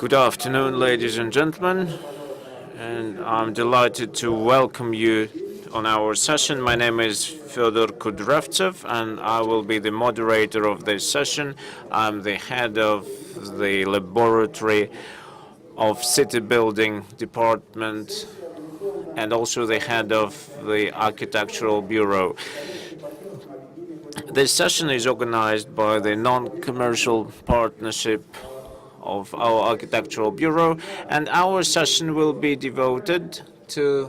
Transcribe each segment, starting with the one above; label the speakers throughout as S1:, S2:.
S1: Good afternoon, ladies and gentlemen, and I'm delighted to welcome you on our session. My name is Fyodor Kudravtsev, and I will be the moderator of this session. I'm the head of the laboratory of city building department and also the head of the architectural bureau. This session is organized by the non-commercial partnership of our architectural bureau, and our session will be devoted to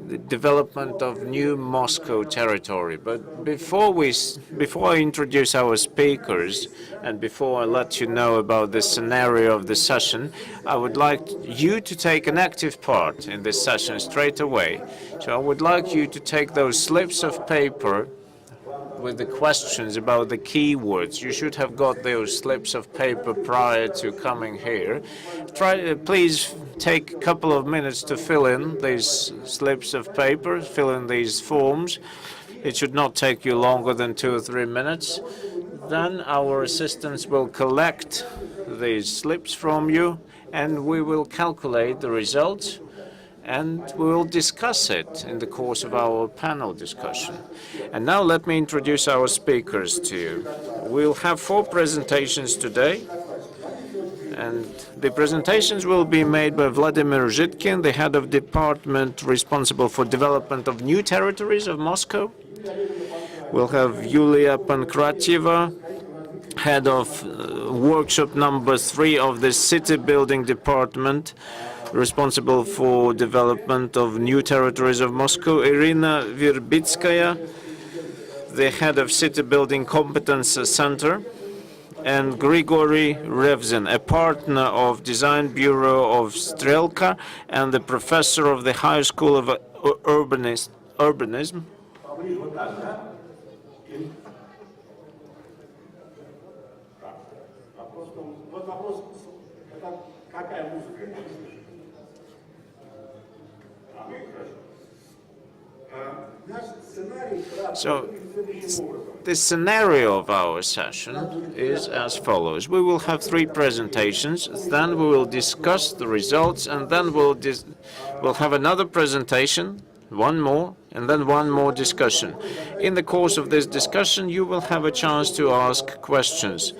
S1: the development of new Moscow territory. But before I introduce our speakers and before I let you know about the scenario of the session, I would like you to take an active part in this session straight away. So I would like you to take those slips of paper with the questions about the keywords. You should have got those slips of paper prior to coming here. Please take a couple of minutes to fill in these slips of paper, fill in these forms. It should not take you longer than 2 or 3 minutes. Then our assistants will collect these slips from you and we will calculate the results and we will discuss it in the course of our panel discussion. And now let me introduce our speakers to you. We'll have 4 presentations today, and the presentations will be made by Vladimir Zhitkin, the head of department responsible for development of new territories of Moscow. We'll have Yulia Pankratieva, head of workshop number 3 of the city building department, responsible for development of new territories of Moscow. Irina Virbitskaya, the head of City Building Competence Center, and Grigory Revzin, a partner of Design Bureau of Strelka and the professor of the High School of Urbanism. So the scenario of our session is as follows. We will have 3 presentations, then we will discuss the results, and then we'll have another presentation, 1 more, and then 1 more discussion. In the course of this discussion, you will have a chance to ask questions.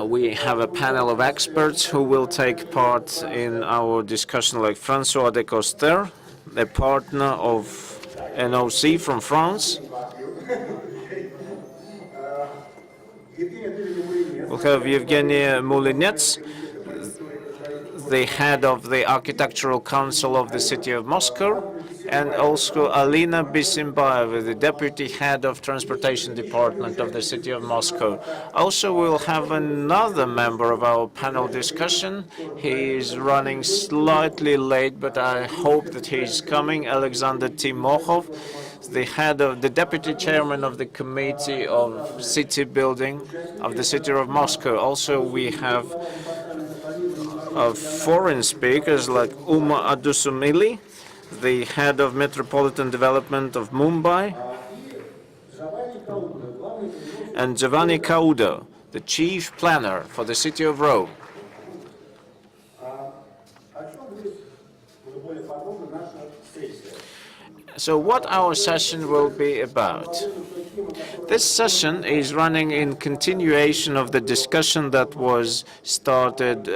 S1: We have a panel of experts who will take part in our discussion, like François de Coster, a partner of NOC from France. We'll have Evgeny Mulinets, the head of the Architectural Council of the City of Moscow, and also Alina Bisimbaeva, the deputy head of Transportation Department of the City of Moscow. Also, we'll have another member of our panel discussion. He is running slightly late, but I hope that he's coming, Alexander Timokhov, the deputy chairman of the Committee of City Building of the City of Moscow. Also, we have foreign speakers like Uma Adusumili, the head of Metropolitan Development of Mumbai, and Giovanni Caudo, the chief planner for the city of Rome. So what our session will be about? This session is running in continuation of the discussion that was started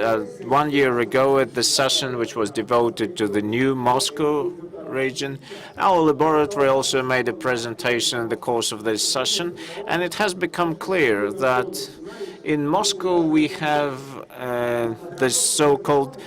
S1: 1 year ago at the session which was devoted to the new Moscow region. Our laboratory also made a presentation in the course of this session, and it has become clear that in Moscow we have this so-called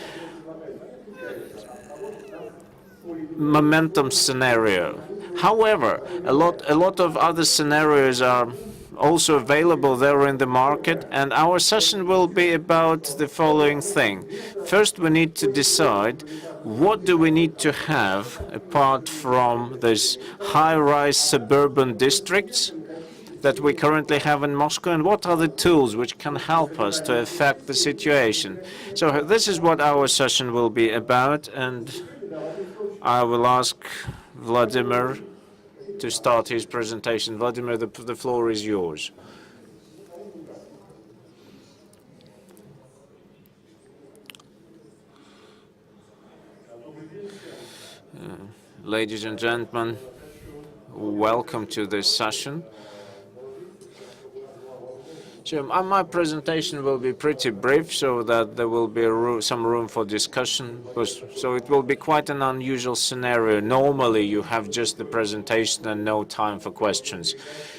S1: momentum scenario. However, a lot of other scenarios are also available there in the market, and our session will be about the following thing. First, we need to decide what do we need to have apart from these high-rise suburban districts that we currently have in Moscow, and what are the tools which can help us to affect the situation. So this is what our session will be about, and I will ask Vladimir to start his presentation. Vladimir, the floor is yours. Ladies and gentlemen, welcome to this session. So my presentation will be pretty brief so that there will be some room for discussion. So it will be quite an unusual scenario. Normally you have just the presentation and no time for questions.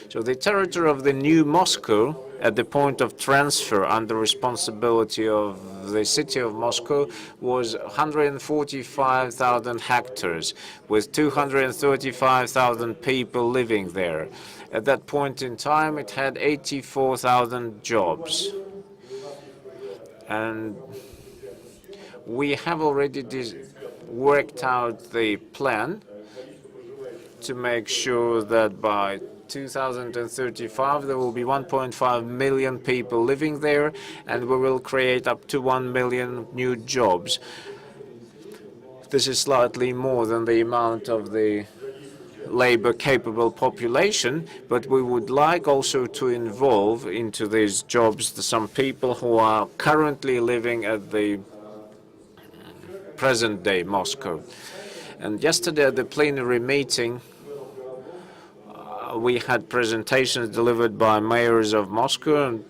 S1: So the territory of the new Moscow at the point of transfer under responsibility of the city of Moscow was 145,000 hectares with 235,000 people living there. At that point in time, it had 84,000 jobs. And we have already worked out the plan to make sure that by 2035 there will be 1.5 million people living there, and we will create up to 1 million new jobs. This is slightly more than the amount of the labor-capable population, but we would like also to involve into these jobs some people who are currently living at the present-day Moscow. And yesterday at the plenary meeting, we had presentations delivered by mayors of Moscow,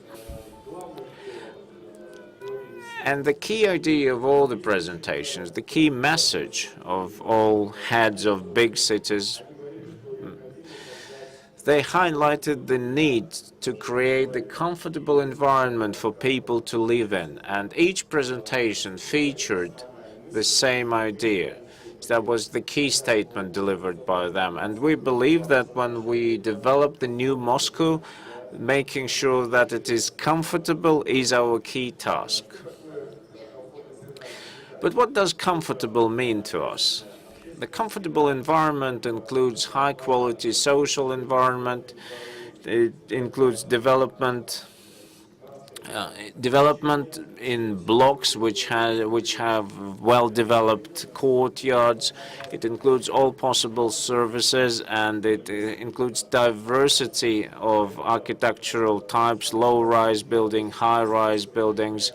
S1: and the key idea of all the presentations, the key message of all heads of big cities, they highlighted the need to create the comfortable environment for people to live in, and each presentation featured the same idea. That was the key statement delivered by them, and we believe that when we develop the new Moscow, making sure that it is comfortable is our key task. But what does comfortable mean to us? The comfortable environment includes high-quality social environment. It includes development in blocks which have well-developed courtyards. It includes all possible services, and it includes diversity of architectural types: low-rise building, high-rise buildings.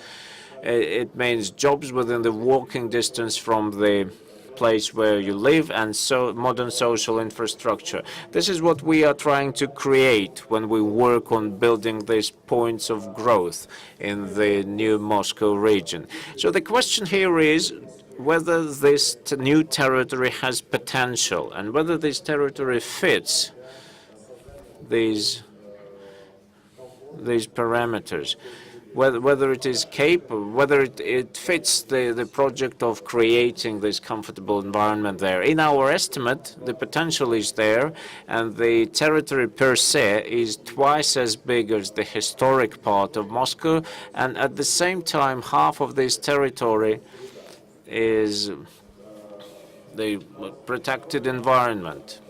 S1: It means jobs within the walking distance from the place where you live, and so modern social infrastructure. This is what we are trying to create when we work on building these points of growth in the new Moscow region. So the question here is whether this new territory has potential and whether this territory fits these parameters. Whether it is capable, whether it fits the project of creating this comfortable environment there. In our estimate, the potential is there, and the territory per se is twice as big as the historic part of Moscow, and at the same time, half of this territory is the protected environment.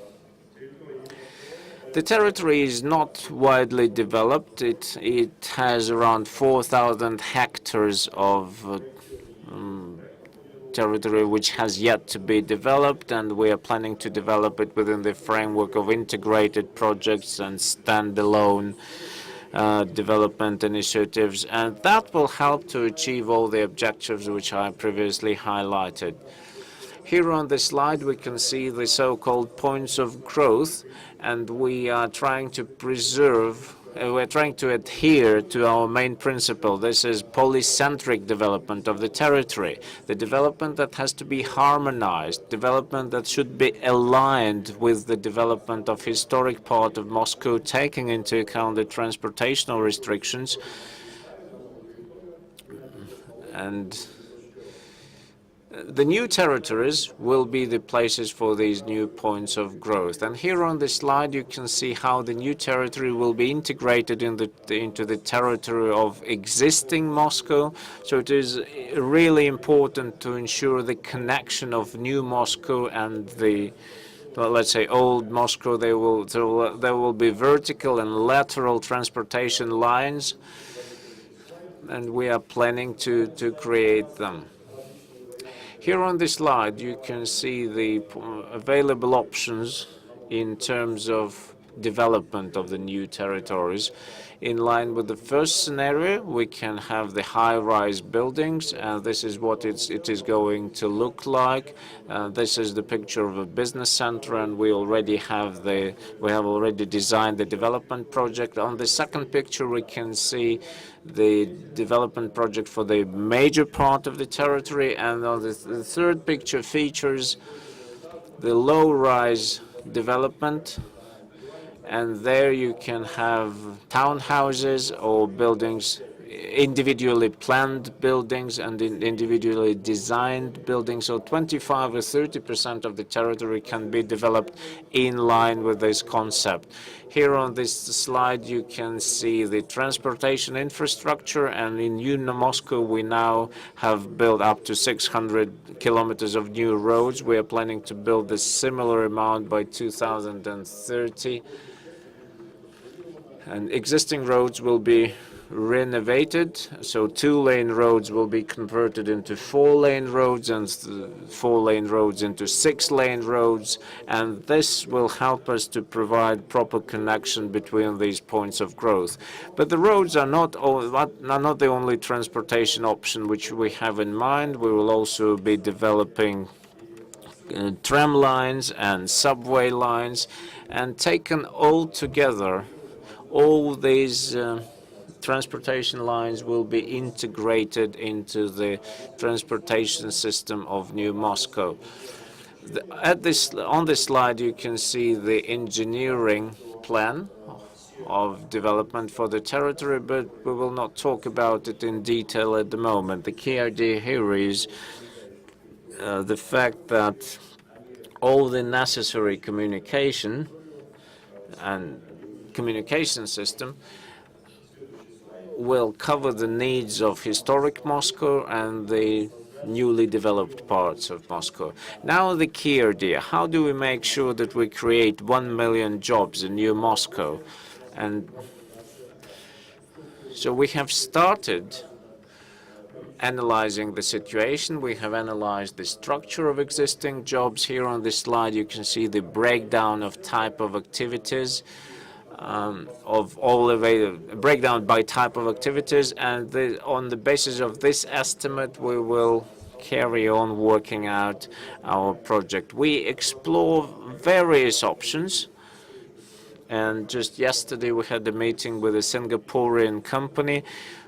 S1: The territory is not widely developed. It has around 4,000 hectares of territory which has yet to be developed, and we are planning to develop it within the framework of integrated projects and standalone development initiatives, and that will help to achieve all the objectives which I previously highlighted. Here on this slide we can see the so-called points of growth, and we are trying to preserve, we're trying to adhere to our main principle. This is polycentric development of the territory, the development that has to be harmonized, development that should be aligned with the development of historic part of Moscow, taking into account the transportational restrictions. And the new territories will be the places for these new points of growth. And here on this slide you can see how the new territory will be integrated into the territory of existing Moscow. So it is really important to ensure the connection of new Moscow and the, well, let's say, old Moscow. There will be vertical and lateral transportation lines, and we are planning to create them. Here on this slide, you can see the available options in terms of development of the new territories. In line with the first scenario, we can have the high-rise buildings, and this is what it is going to look like. This is the picture of a business center, and we have already designed the development project. On the second picture, we can see the development project for the major part of the territory, and on the third picture features the low-rise development, and there you can have townhouses or buildings, individually planned buildings and individually designed buildings. So 25 or 30% of the territory can be developed in line with this concept. Here on this slide you can see the transportation infrastructure, and in New Moscow we now have built up to 600 kilometers of new roads. We are planning to build a similar amount by 2030. And existing roads will be renovated, so 2-lane roads will be converted into 4-lane roads, and 4-lane roads into 6-lane roads, and this will help us to provide proper connection between these points of growth. But the roads are not the only transportation option which we have in mind. We will also be developing tram lines and subway lines, and taken all together, all these transportation lines will be integrated into the transportation system of New Moscow. On this slide you can see the engineering plan of development for the territory, but we will not talk about it in detail at the moment. The key idea here is the fact that all the necessary communication system will cover the needs of historic Moscow and the newly developed parts of Moscow. Now the key idea, how do we make sure that we create 1 million jobs in New Moscow? And so we have started analyzing the situation. We have analyzed the structure of existing jobs. Here on this slide you can see the breakdown of type of activities, breakdown by type of activities, and on the basis of this estimate we will carry on working out our project. We explore various options, and just yesterday we had a meeting with a Singaporean company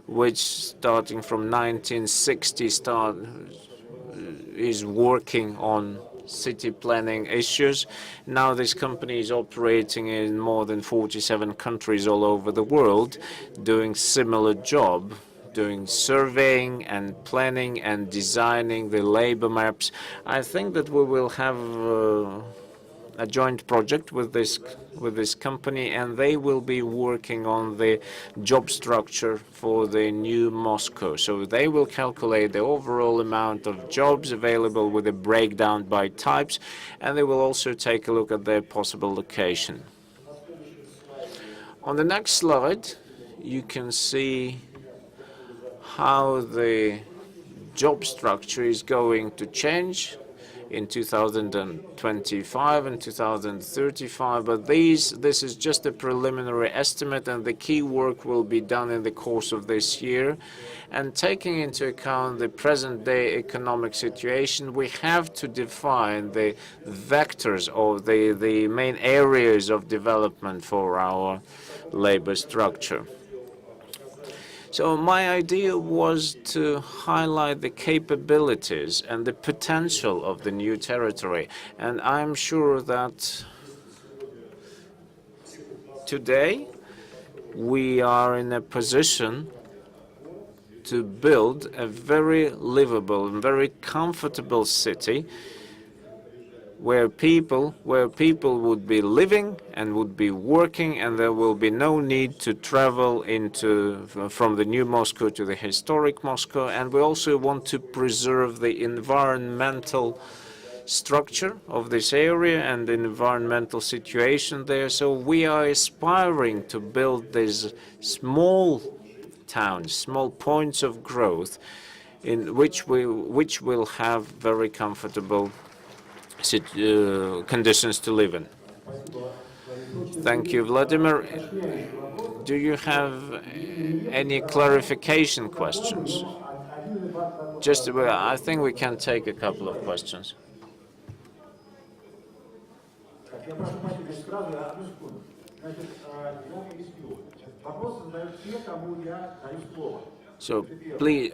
S1: which starting from 1960 is working on city planning issues. Now this company is operating in more than 47 countries all over the world, doing similar job, doing surveying and planning and designing the labor maps. I think that we will have a joint project with this company, and they will be working on the job structure for the new Moscow. So they will calculate the overall amount of jobs available with a breakdown by types, and they will also take a look at their possible location. On the next slide you can see how the job structure is going to change in 2025 and 2035, but this is just a preliminary estimate, and the key work will be done in the course of this year. And taking into account the present-day economic situation, we have to define the vectors or the main areas of development for our labor structure. So my idea was to highlight the capabilities and the potential of the new territory. And I'm sure that today we are in a position to build a very livable and very comfortable city where people would be living and would be working, and there will be no need to travel from the new Moscow to the historic Moscow. And we also want to preserve the environmental structure of this area and the environmental situation there. So we are aspiring to build these small towns, small points of growth, in which will have very comfortable conditions to live in. Thank you, Vladimir. Do you have any clarification questions? I think we can take a couple of questions. So please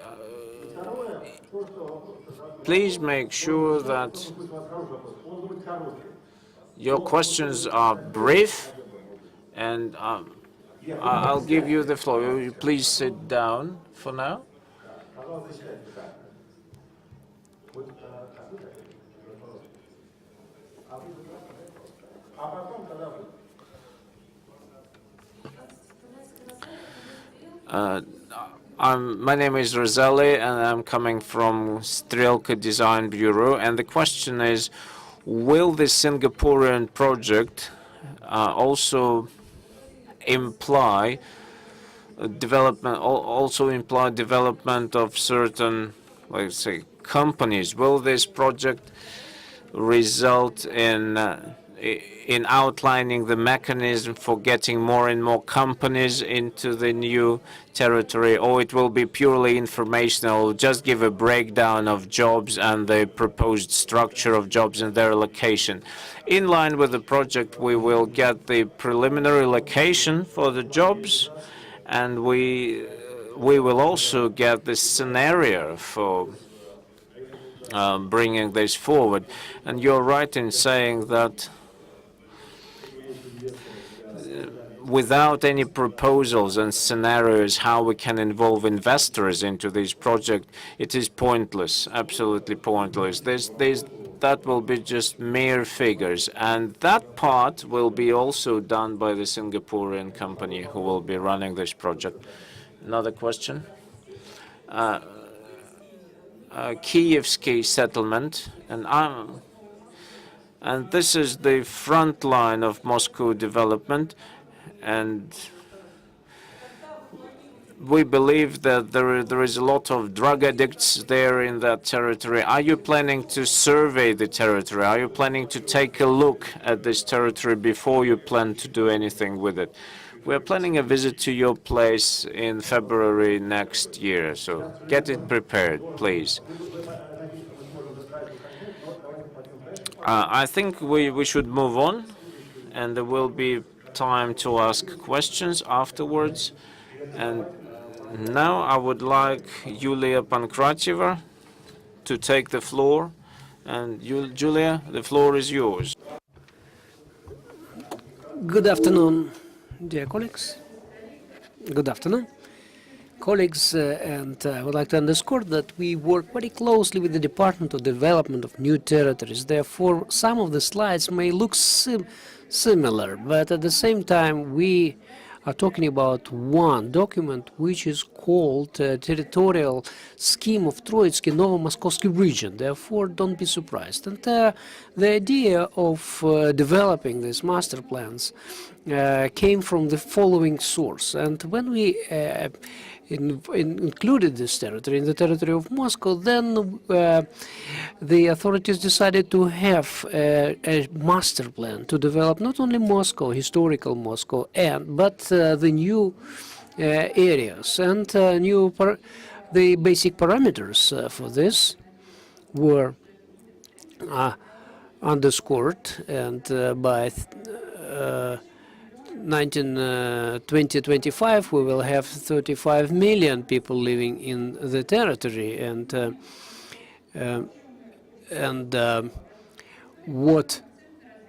S1: make sure that your questions are brief, and I'll give you the floor. Will you please sit down for now? My name is Rosali, and I'm coming from Strelka Design Bureau. And the question is, will the Singaporean project also imply development of certain, let's say, companies? Will this project result in outlining the mechanism for getting more and more companies into the new territory, or it will be purely informational, just give a breakdown of jobs and the proposed structure of jobs and their location? In line with the project, we will get the preliminary location for the jobs, and we will also get the scenario for bringing this forward. And you're right in saying that without any proposals and scenarios how we can involve investors into this project, it is pointless, absolutely pointless. That will be just mere figures, and that part will be also done by the Singaporean company who will be running this project. Another question? Kievsky settlement, and this is the front line of Moscow development, and we believe that there is a lot of drug addicts there in that territory. Are you planning to survey the territory? Are you planning to take a look at this territory before you plan to do anything with it? We're planning a visit to your place in February next year, so get it prepared, please. I think we should move on, and there will be time to ask questions afterwards. And now I would like Yulia Pankratieva to take the floor. And Julia, the floor is yours.
S2: Good afternoon, dear colleagues. Good afternoon, colleagues, and I would like to underscore that we work very closely with the Department of Development of New Territories. Therefore, some of the slides may look similar, but at the same time, we are talking about one document which is called Territorial Scheme of Troitsky Novomoskovsky Region. Therefore, don't be surprised. And the idea of developing these master plans came from the following source. And when we included this territory in the territory of Moscow, then the authorities decided to have a master plan to develop not only Moscow, historical Moscow, but the new areas. And the basic parameters for this were underscored, and by 2025 we will have 35 million people living in the territory, and what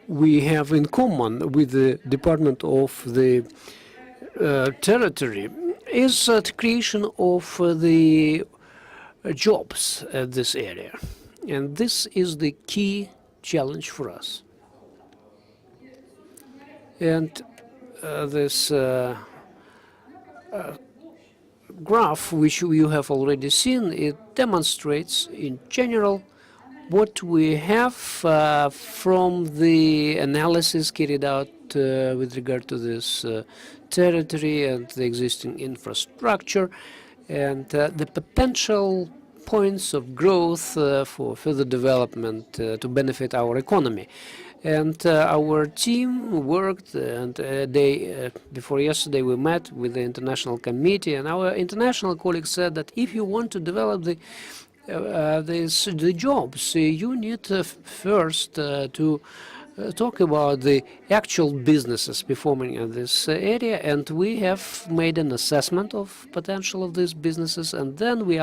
S2: we have in common with the Department of the Territory is the creation of the jobs at this area, and this is the key challenge for us. And this graph, which you have already seen, it demonstrates in general what we have from the analysis carried out with regard to this territory and the existing infrastructure, and the potential points of growth for further development to benefit our economy. And our team worked, and before yesterday we met with the international committee, and our international colleagues said that if you want to develop the jobs, you need first to talk about the actual businesses performing in this area, and we have made an assessment of potential of these businesses, and then we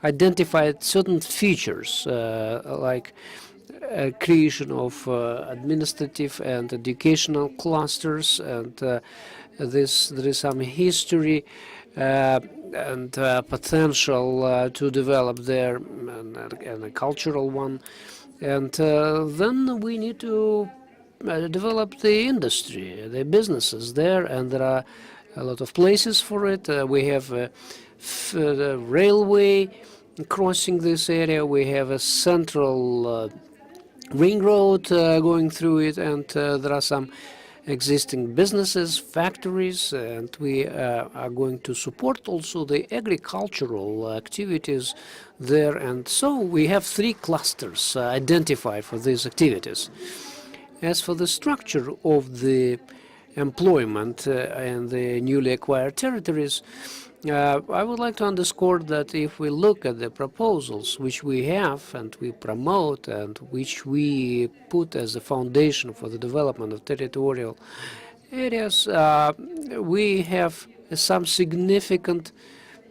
S2: identified certain features like creation of administrative and educational clusters, and there is some history and potential to develop there, and a cultural one. And then we need to develop the industry, the businesses there, and there are a lot of places for it. We have the railway crossing this area. We have a central ring road going through it, and there are some existing businesses, factories, and we are going to support also the agricultural activities there. And so we have 3 clusters identified for these activities. As for the structure of the employment in the newly acquired territories, I would like to underscore that if we look at the proposals which we have and we promote and which we put as a foundation for the development of territorial areas, we have some significant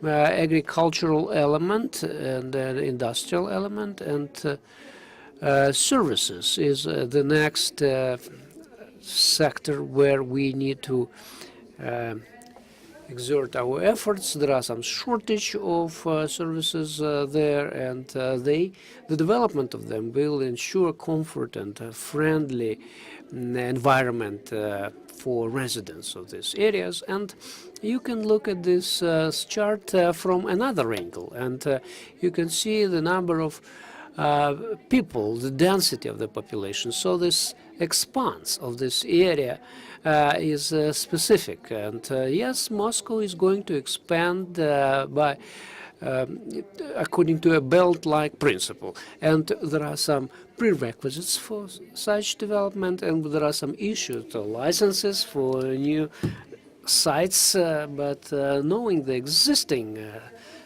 S2: agricultural element and industrial element, and services is the next sector where we need to exert our efforts. There are some shortage of services there, and the development of them will ensure comfort and a friendly environment for residents of these areas. And you can look at this chart from another angle, and you can see the number of people, the density of the population. So this expanse of this area is specific, and yes, Moscow is going to expand by according to a belt-like principle, and there are some prerequisites for such development, and there are some issues to licenses for new sites, but knowing the existing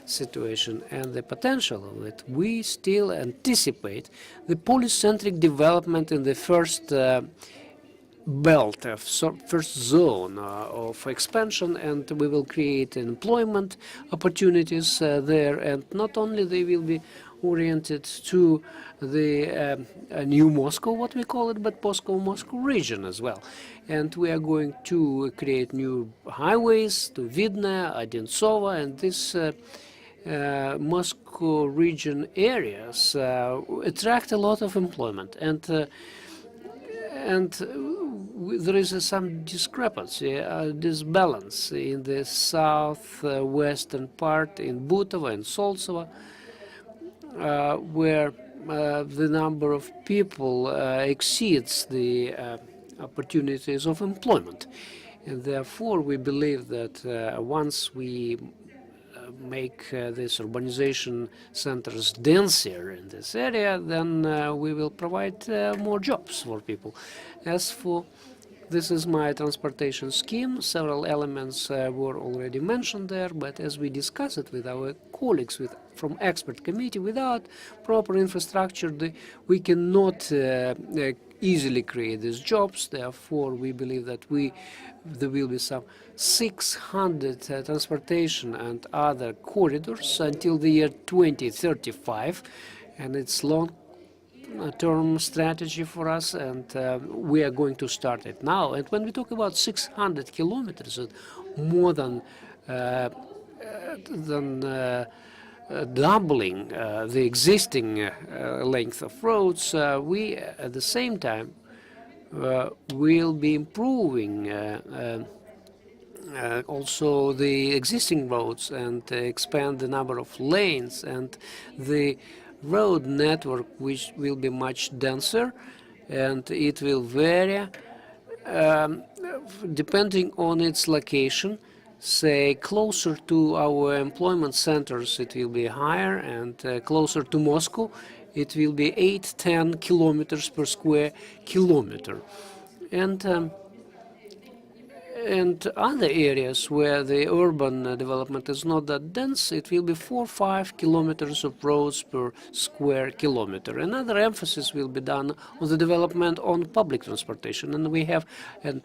S2: situation and the potential of it, we still anticipate the polycentric development in the first belt, first zone of expansion, and we will create employment opportunities there, and not only they will be oriented to the new Moscow, what we call it, but Moscow region as well. And we are going to create new highways to Vidna, Odintsovo, and this Moscow region areas attract a lot of employment, and there is some discrepancy, disbalance in the southwestern part, in Butovo and Soltsovo, where the number of people exceeds the opportunities of employment. And therefore, we believe that once we make these urbanization centers denser in this area, then we will provide more jobs for people. As for this is my transportation scheme. Several elements were already mentioned there, but as we discuss it with our colleagues from expert committee, without proper infrastructure, we cannot easily create these jobs. Therefore, we believe that there will be some 600 transportation and other corridors until the year 2035, and it's long-term strategy for us, and we are going to start it now. And when we talk about 600 kilometers, more than doubling the existing length of roads, we at the same time will be improving also the existing roads and expand the number of lanes and the road network, which will be much denser, and it will vary depending on its location. Say closer to our employment centers, it will be higher, and closer to Moscow, it will be 8-10 kilometers per square kilometer. And other areas where the urban development is not that dense, it will be 4-5 kilometers of roads per square kilometer. Another emphasis will be done on the development on public transportation, and we have an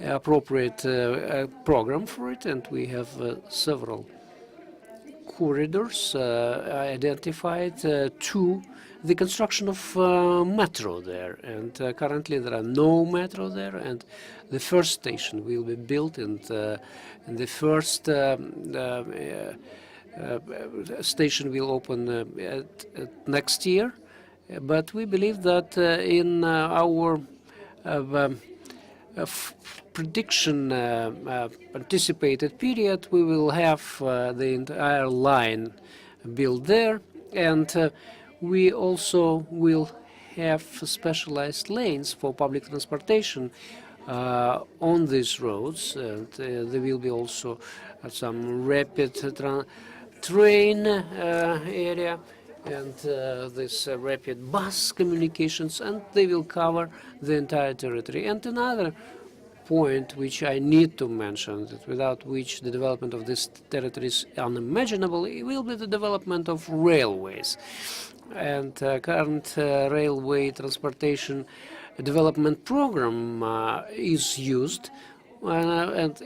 S2: appropriate program for it, and we have several corridors identified to the construction of metro there, and currently there are no metro there, and the first station will be built, and the first station will open next year. But we believe that in our prediction anticipated period, we will have the entire line built there, and we also will have specialized lanes for public transportation on these roads, and there will be also some rapid train area and this rapid bus communications, and they will cover the entire territory. And another point which I need to mention, that without which the development of this territory is unimaginable, it will be the development of railways. And current railway transportation development program is used, and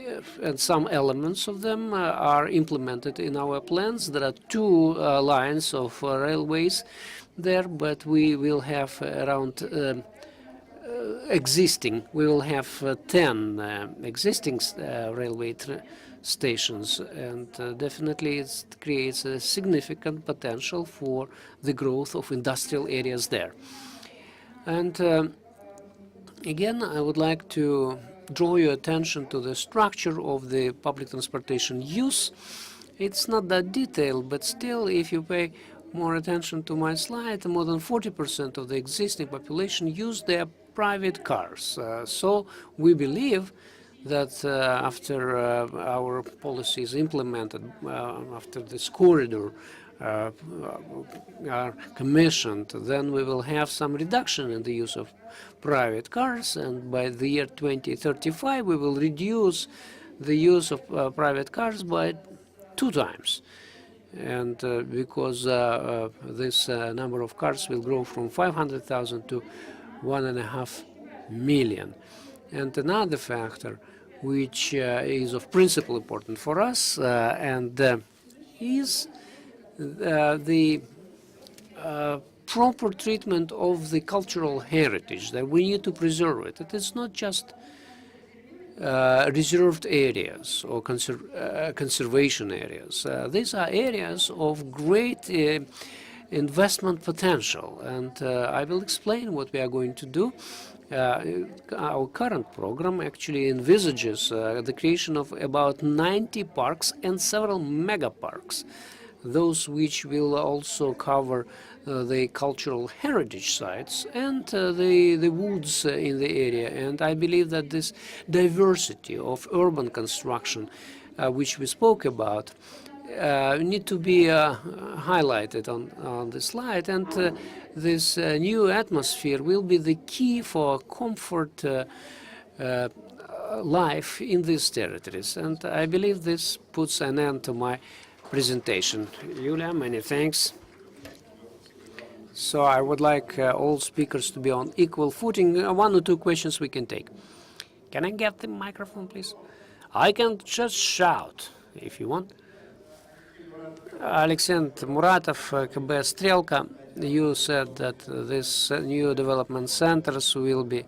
S2: some elements of them are implemented in our plans. There are 2 lines of railways there, but we will have around we will have 10 existing railway stations, and definitely it creates a significant potential for the growth of industrial areas there. And again, I would like to draw your attention to the structure of the public transportation use. It's not that detailed, but still, if you pay more attention to my slide, more than 40% of the existing population use their private cars. So we believe that after our policy is implemented, after this corridor are commissioned, then we will have some reduction in the use of private cars, and by the year 2035 we will reduce the use of private cars by 2 times. And because this number of cars will grow from 500,000 to 1.5 million. And another factor which is of principal importance for us is the proper treatment of the cultural heritage, that we need to preserve it. It is not just reserved areas or conservation areas. These are areas of great investment potential, and I will explain what we are going to do. Our current program actually envisages the creation of about 90 parks and several mega parks, those which will also cover the cultural heritage sites and the woods in the area. And I believe that this diversity of urban construction, which we spoke about, need to be highlighted on the slide, and this new atmosphere will be the key for comfort life in these territories. And I believe this puts an end to my presentation. Yulia, many thanks. So I would like all speakers to be on equal footing. 1 or 2 questions we can take. Can I get the microphone, please? I can just shout if you want. Alexander Muratov, KB Strelka, you said that this new development centers will be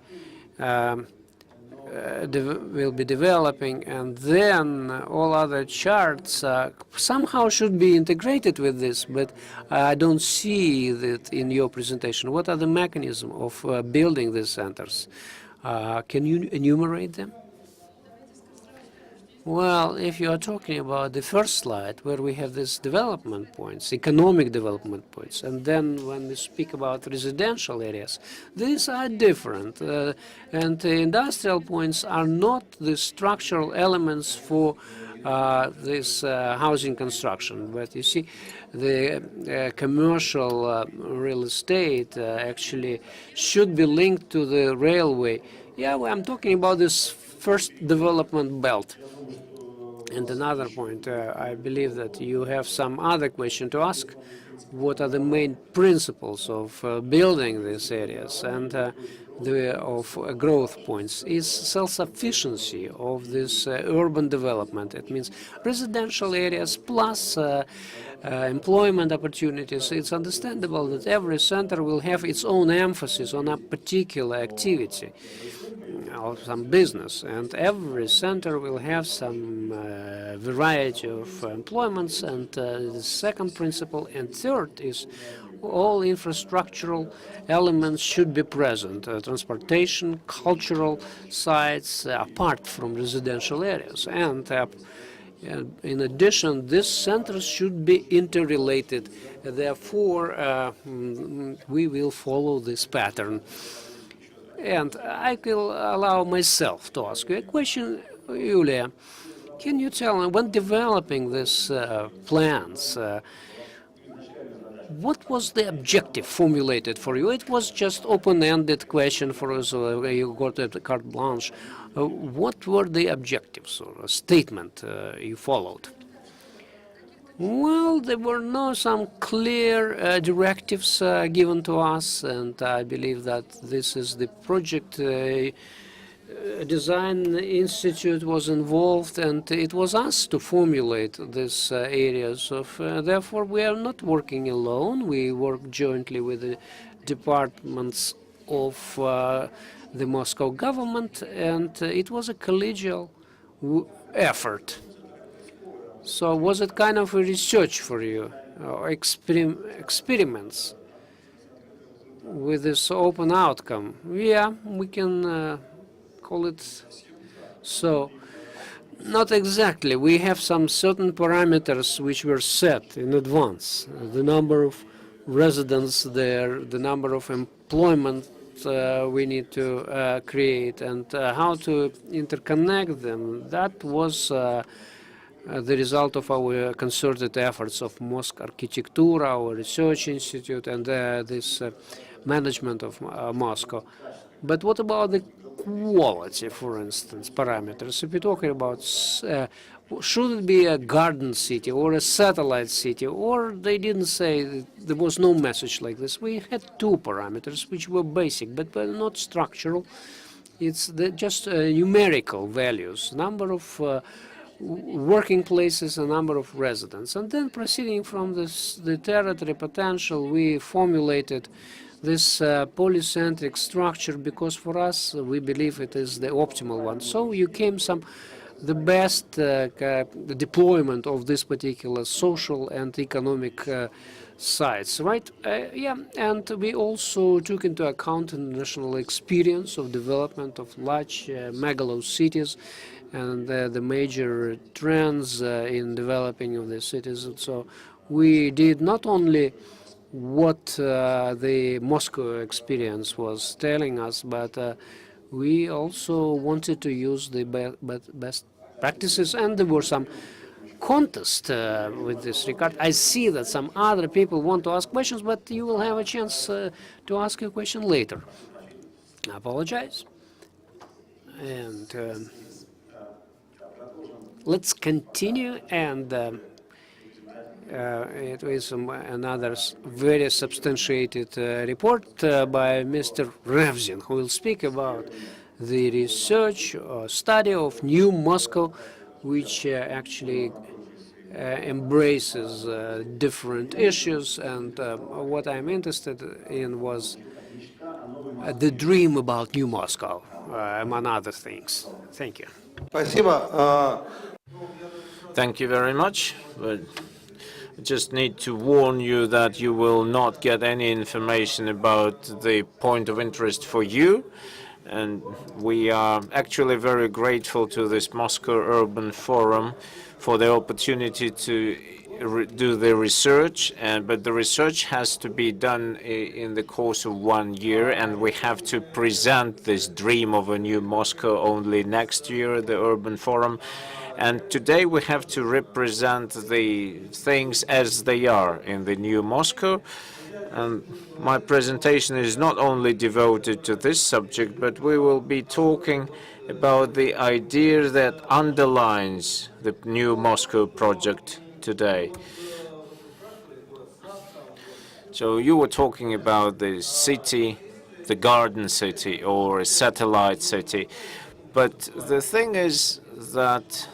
S2: developing, and then all other charts somehow should be integrated with this, but I don't see that in your presentation. What are the mechanisms of building these centers? Can you enumerate them? Well, if you are talking about the first slide, where we have these development points, economic development points, and then when we speak about residential areas, these are different. And the industrial points are not the structural elements for this housing construction. But you see, the commercial real estate actually should be linked to the railway. Yeah, well, I'm talking about this first development belt. And another point, I believe that you have some other question to ask. What are the main principles of building these areas and of growth points? Is self-sufficiency of this urban development. It means residential areas plus employment opportunities. It's understandable that every center will have its own emphasis on a particular activity or some business, and every center will have some variety of employments. And the second principle, and third is all infrastructural elements should be present, transportation, cultural sites, apart from residential areas. And in addition, these centers should be interrelated. Therefore, we will follow this pattern. And I will allow myself to ask you a question, Yulia. Can you tell me, when developing these plans, what was the objective formulated for you? It was just open-ended question for us, you got a carte blanche. What were the objectives or a statement you followed? Well, there were no some clear directives given to us, and I believe that this is the project design institute was involved, and it was us to formulate these areas of. Therefore, we are not working alone. We work jointly with the departments of the Moscow government, and it was a collegial effort. So was it kind of a research for you, or experiments with this open outcome? Yeah, we can call it so. Not exactly. We have some certain parameters which were set in advance. The number of residents there, the number of employment we need to create, and how to interconnect them. That was the result of our concerted efforts of Moscow Architectura, our research institute, and this management of Moscow. But what about the quality, for instance, parameters? If we're talking about should it be a garden city or a satellite city, or they didn't say, there was no message like this. We had two parameters which were basic, but not structural. It's just numerical values, number of working places, a number of residents. And then proceeding from the territory potential, we formulated this polycentric structure, because for us, we believe it is the optimal one. So you came the best deployment of this particular social and economic sites, right? Yeah, and we also took into account international experience of development of large megalo cities and the major trends in developing of the cities. And so we did not only what the Moscow experience was telling us, but we also wanted to use the best practices, and there were some contest with this regard. I see that some other people want to ask questions, but you will have a chance to ask a question later. I apologize. And let's continue, and it is another very substantiated report by Mr. Revzin, who will speak about the research or study of New Moscow, which actually embraces different issues. And what I'm interested in was the dream about New Moscow, among other things. Thank you.
S1: Thank you very much. But I just need to warn you that you will not get any information about the point of interest for you. And we are actually very grateful to this Moscow Urban Forum for the opportunity to do the research, but the research has to be done in the course of 1 year, and we have to present this dream of a new Moscow only next year at the Urban Forum. And today we have to represent the things as they are in the new Moscow. And my presentation is not only devoted to this subject, but we will be talking about the idea that underlines the new Moscow project today. So you were talking about the city, the garden city, or a satellite city. But the thing is that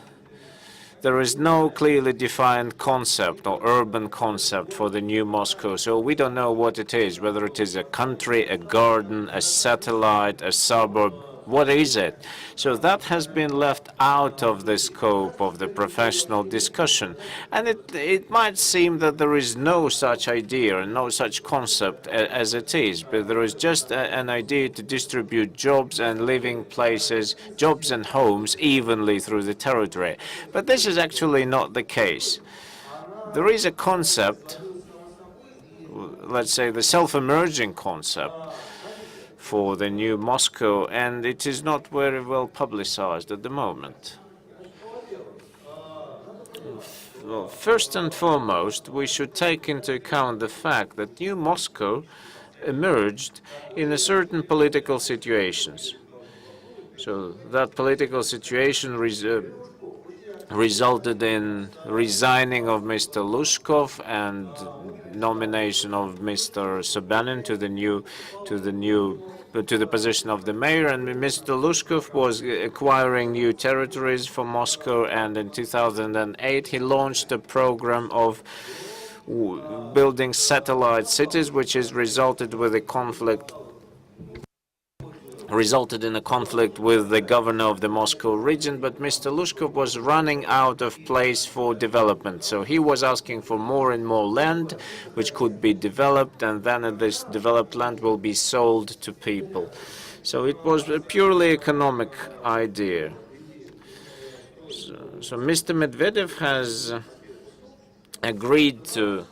S1: there is no clearly defined concept or urban concept for the new Moscow. So we don't know what it is, whether it is a country, a garden, a satellite, a suburb. What is it? So that has been left out of the scope of the professional discussion. And it might seem that there is no such idea and no such concept as it is, but there is just an idea to distribute jobs and living places, jobs and homes evenly through the territory. But this is actually not the case. There is a concept, let's say the self-emerging concept, for the new Moscow, and it is not very well publicized at the moment. Well, first and foremost, we should take into account the fact that new Moscow emerged in a certain political situations. So that political situation resulted in resigning of Mr. Lushkov and nomination of Mr. Sobyanin to the position of the mayor, and Mr. Lushkov was acquiring new territories for Moscow, and in 2008 he launched a program of building satellite cities, which has resulted in a conflict with the governor of the Moscow region. But Mr. Lushkov was running out of place for development, so he was asking for more and more land which could be developed, and then this developed land will be sold to people. So it was a purely economic idea. So Mr. Medvedev has agreed to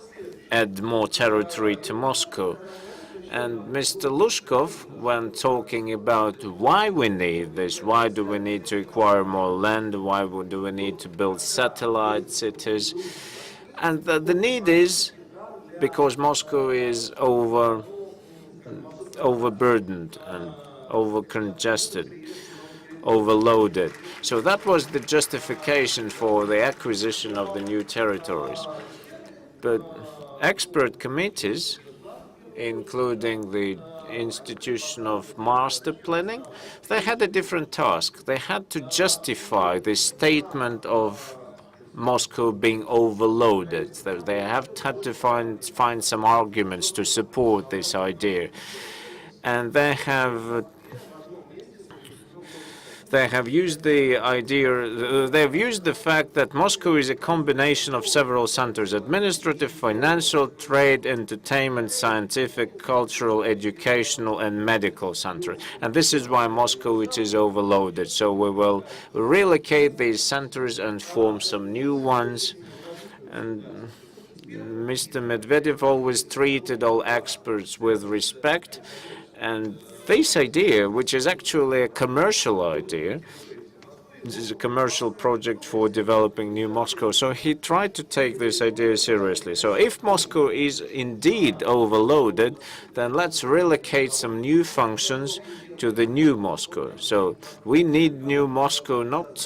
S1: add more territory to Moscow. And Mr. Lushkov, when talking about why we need this, why do we need to acquire more land, why do we need to build satellite cities, and the need is because Moscow is overburdened and over-congested, overloaded. So that was the justification for the acquisition of the new territories. But expert committees, including the institution of master planning, they had a different task. They had to justify the statement of Moscow being overloaded. They have had to find some arguments to support this idea. And they have used the idea, they have used the fact that Moscow is a combination of several centers: administrative, financial, trade, entertainment, scientific, cultural, educational, and medical center. And this is why Moscow is overloaded. So we will relocate these centers and form some new ones. And Mr. Medvedev always treated all experts with respect. And this idea, which is actually a commercial idea, this is a commercial project for developing new Moscow, so he tried to take this idea seriously. So if Moscow is indeed overloaded, then let's relocate some new functions to the new Moscow. So we need new Moscow not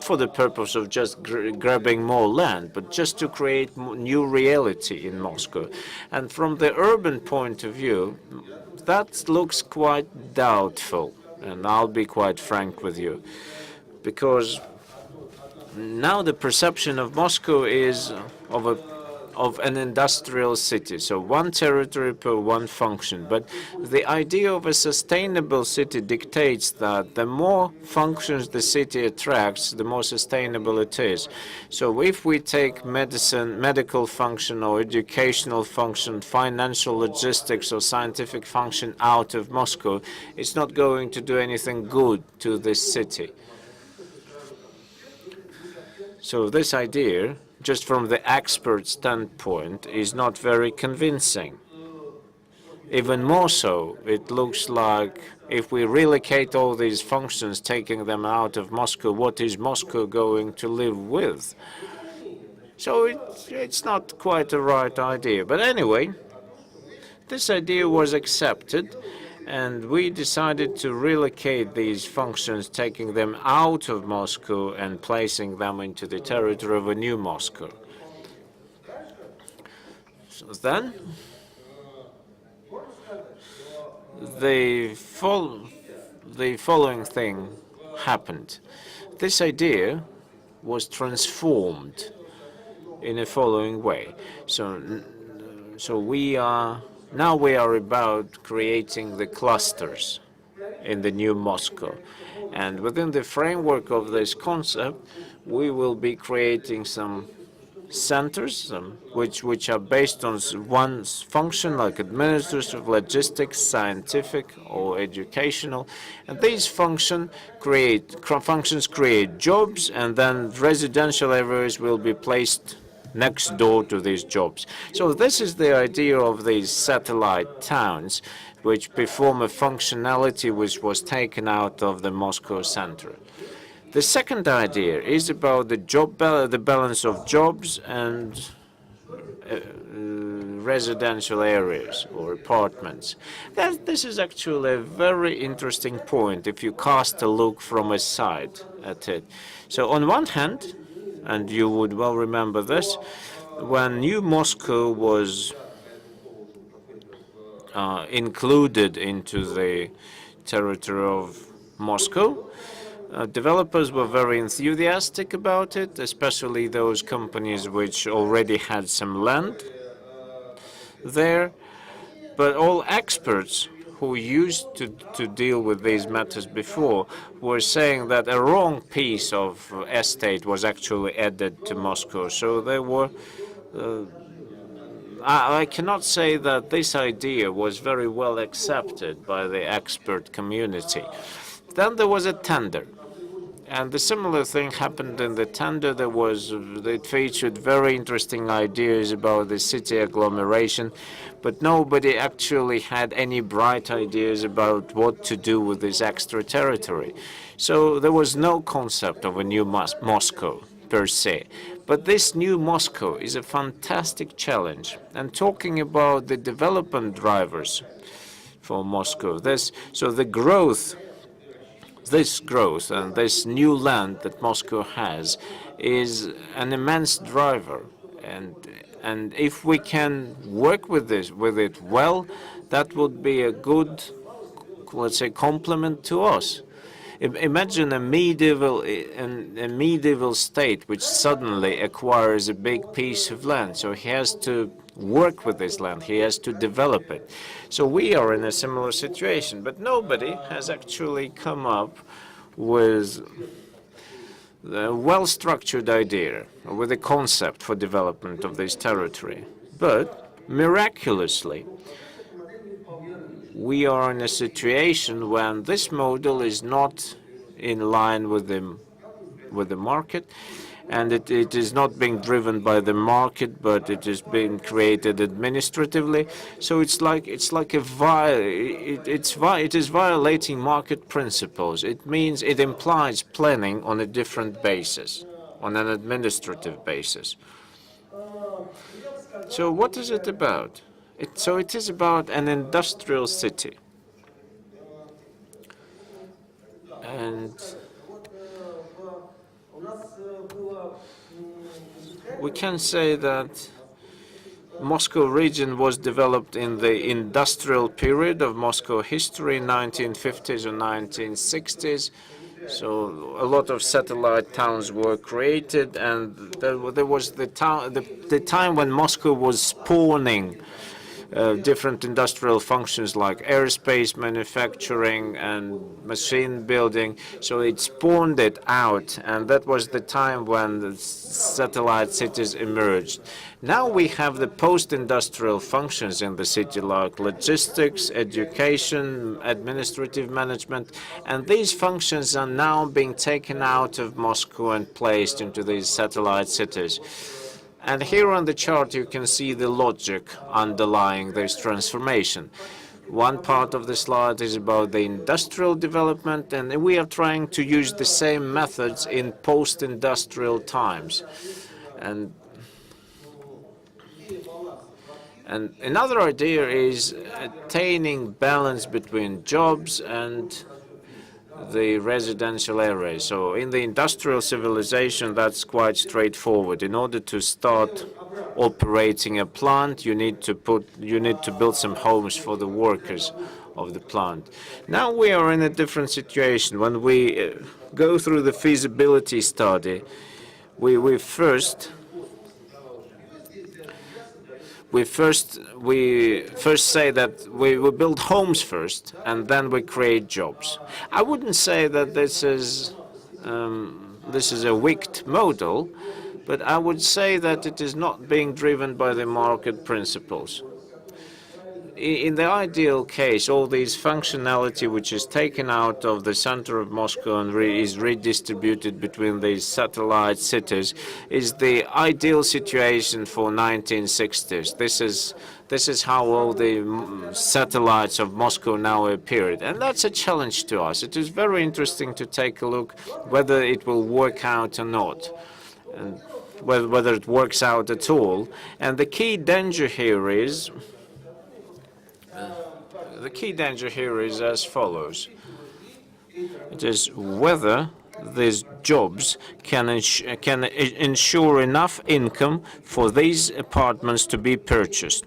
S1: for the purpose of just grabbing more land, but just to create new reality in Moscow. And from the urban point of view, that looks quite doubtful, and I'll be quite frank with you, because now the perception of Moscow is of an industrial city, so one territory per one function. But the idea of a sustainable city dictates that the more functions the city attracts, the more sustainable it is. So if we take medical function or educational function, financial, logistics, or scientific function out of Moscow, it's not going to do anything good to this city. So this idea just from the expert standpoint, is not very convincing. Even more so, it looks like if we relocate all these functions, taking them out of Moscow, what is Moscow going to live with? So it's not quite the right idea. But anyway, this idea was accepted, and we decided to relocate these functions, taking them out of Moscow and placing them into the territory of a new Moscow. So then, the following thing happened. This idea was transformed in the following way. So we are about creating the clusters in the new Moscow. And within the framework of this concept, we will be creating some centers which are based on one function, like administrative, logistics, scientific, or educational. And these functions create jobs, and then residential areas will be placed next door to these jobs. So this is the idea of these satellite towns, which perform a functionality which was taken out of the Moscow center. The second idea is about the balance of jobs and residential areas or apartments. This is actually a very interesting point if you cast a look from a side at it. So on one hand, and you would well remember this, when New Moscow was included into the territory of Moscow, developers were very enthusiastic about it, especially those companies which already had some land there. But all experts who used to deal with these matters before were saying that a wrong piece of estate was actually added to Moscow. So they were. I cannot say that this idea was very well accepted by the expert community. Then there was a tender. And the similar thing happened in the tender. It featured very interesting ideas about the city agglomeration, but nobody actually had any bright ideas about what to do with this extra territory. So there was no concept of a new Moscow per se. But this new Moscow is a fantastic challenge. And talking about the development drivers for Moscow, this growth and this new land that Moscow has is an immense driver, and if we can work with it well, that would be a good, let's say, complement to us. Imagine a medieval state which suddenly acquires a big piece of land, so he has to work with this land, he has to develop it. So we are in a similar situation, but nobody has actually come up with a well-structured idea, or with a concept for development of this territory. But miraculously, we are in a situation when this model is not in line with the market, and it is not being driven by the market, but it is being created administratively. So it is violating market principles. It means it implies planning on a different basis, on an administrative basis. So what is it about? It is about an industrial city. And we can say that Moscow region was developed in the industrial period of Moscow history, 1950s or 1960s. So a lot of satellite towns were created, and there was the time when Moscow was spawning different industrial functions like aerospace manufacturing and machine building. So it spawned it out, and that was the time when the satellite cities emerged. Now we have the post-industrial functions in the city like logistics, education, administrative management, and these functions are now being taken out of Moscow and placed into these satellite cities. And here on the chart you can see the logic underlying this transformation. One part of the slide is about the industrial development, and we are trying to use the same methods in post-industrial times. And another idea is attaining balance between jobs and the residential areas. So in the industrial civilization, that's quite straightforward. In order to start operating a plant, you need to build some homes for the workers of the plant. Now we are in a different situation. When we go through the feasibility study, we first say that we build homes first, and then we create jobs. I wouldn't say that this is a wicked model, but I would say that it is not being driven by the market principles. In the ideal case, all this functionality which is taken out of the center of Moscow and is redistributed between these satellite cities is the ideal situation for 1960s. This is how all the satellites of Moscow now appeared, and that's a challenge to us. It is very interesting to take a look whether it will work out or not, and whether it works out at all. And the key danger here is as follows. It is whether these jobs can ensure enough income for these apartments to be purchased.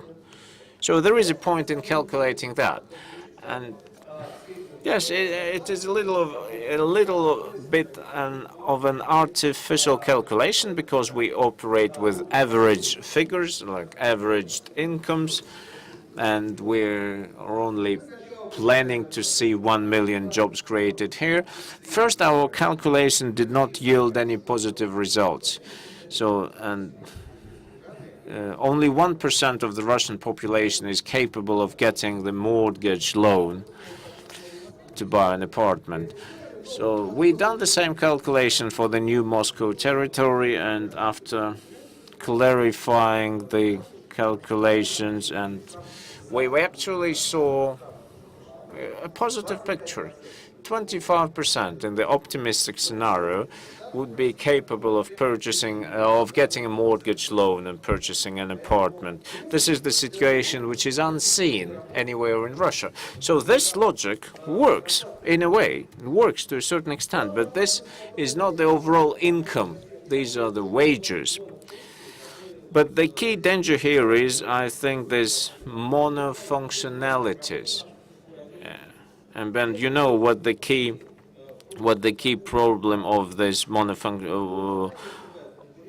S1: So there is a point in calculating that. And yes, it is a little bit of an artificial calculation, because we operate with average figures, like averaged incomes, and we're only planning to see 1 million jobs created here. First, our calculation did not yield any positive results. So, only 1% of the Russian population is capable of getting the mortgage loan to buy an apartment. So we done the same calculation for the new Moscow territory, and after clarifying the calculations, and we actually saw a positive picture. 25% in the optimistic scenario would be capable of getting a mortgage loan and purchasing an apartment. This is the situation which is unseen anywhere in Russia. So this logic works in a way. It works to a certain extent, but this is not the overall income. These are the wages. But the key danger here is, I think, this monofunctionalities. And Ben, you know what the key problem of this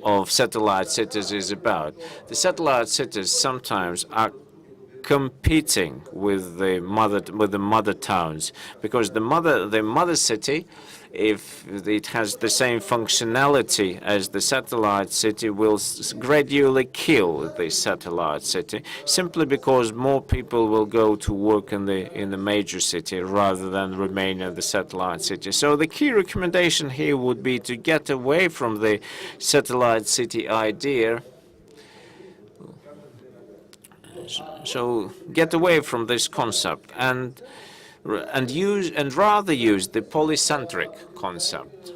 S1: of satellite cities is about. The satellite cities sometimes are competing with the mother towns, because the mother city, if it has the same functionality as the satellite city, will gradually kill the satellite city, simply because more people will go to work in the major city rather than remain in the satellite city. So the key recommendation here would be to get away from the satellite city idea. So get away from this concept and rather use the polycentric concept.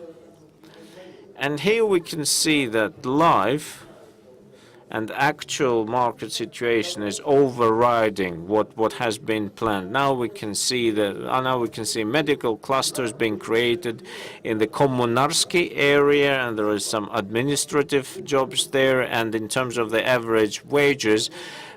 S1: And here we can see that life and actual market situation is overriding what has been planned. Now we can see medical clusters being created in the Kommunarsky area, and there are some administrative jobs there. And in terms of the average wages,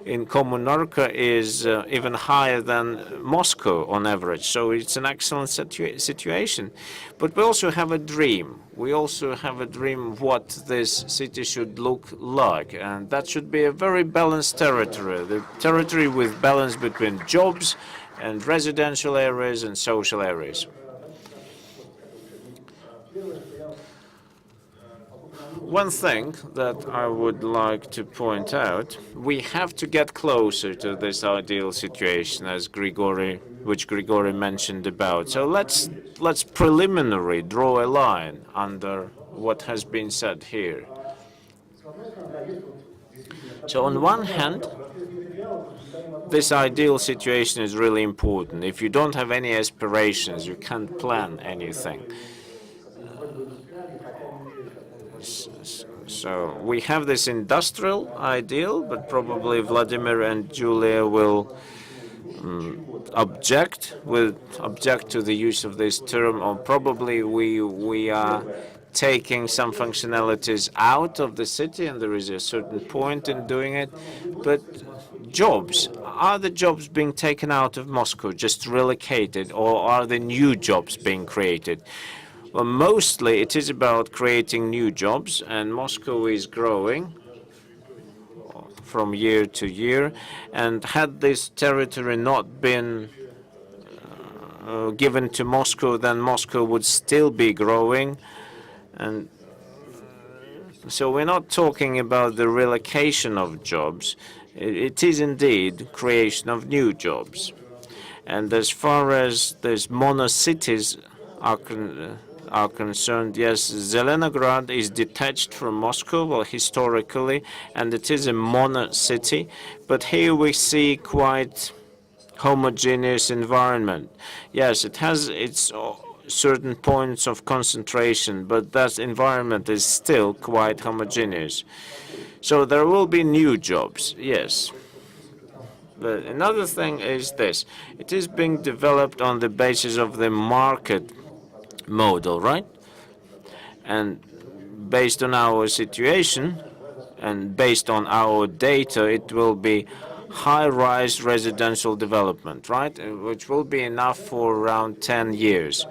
S1: in Kommunarka is even higher than Moscow on average. So it's an excellent situation. But we also have a dream. We also have a dream what this city should look like. And that should be a very balanced territory. The territory with balance between jobs and residential areas and social areas. One thing that I would like to point out, we have to get closer to this ideal situation, as Grigory mentioned about. So let's preliminary draw a line under what has been said here. So on one hand, this ideal situation is really important. If you don't have any aspirations, you can't plan anything. So we have this industrial ideal, but probably Vladimir and Julia will object to the use of this term, or probably we are taking some functionalities out of the city, and there is a certain point in doing it. But jobs, are the jobs being taken out of Moscow, just relocated, or are the new jobs being created? Well, mostly it is about creating new jobs, and Moscow is growing from year to year. And had this territory not been given to Moscow, then Moscow would still be growing. And so we're not talking about the relocation of jobs. It is indeed creation of new jobs. And as far as these mono-cities are concerned, yes, Zelenograd is detached from Moscow, well, historically, and it is a mono-city. But here we see quite homogeneous environment. Yes, it has its certain points of concentration, but that environment is still quite homogeneous. So there will be new jobs, yes. But another thing is this. It is being developed on the basis of the market model, right? And based on our situation and based on our data, it will be high-rise residential development, right? Which will be enough for around 10 years.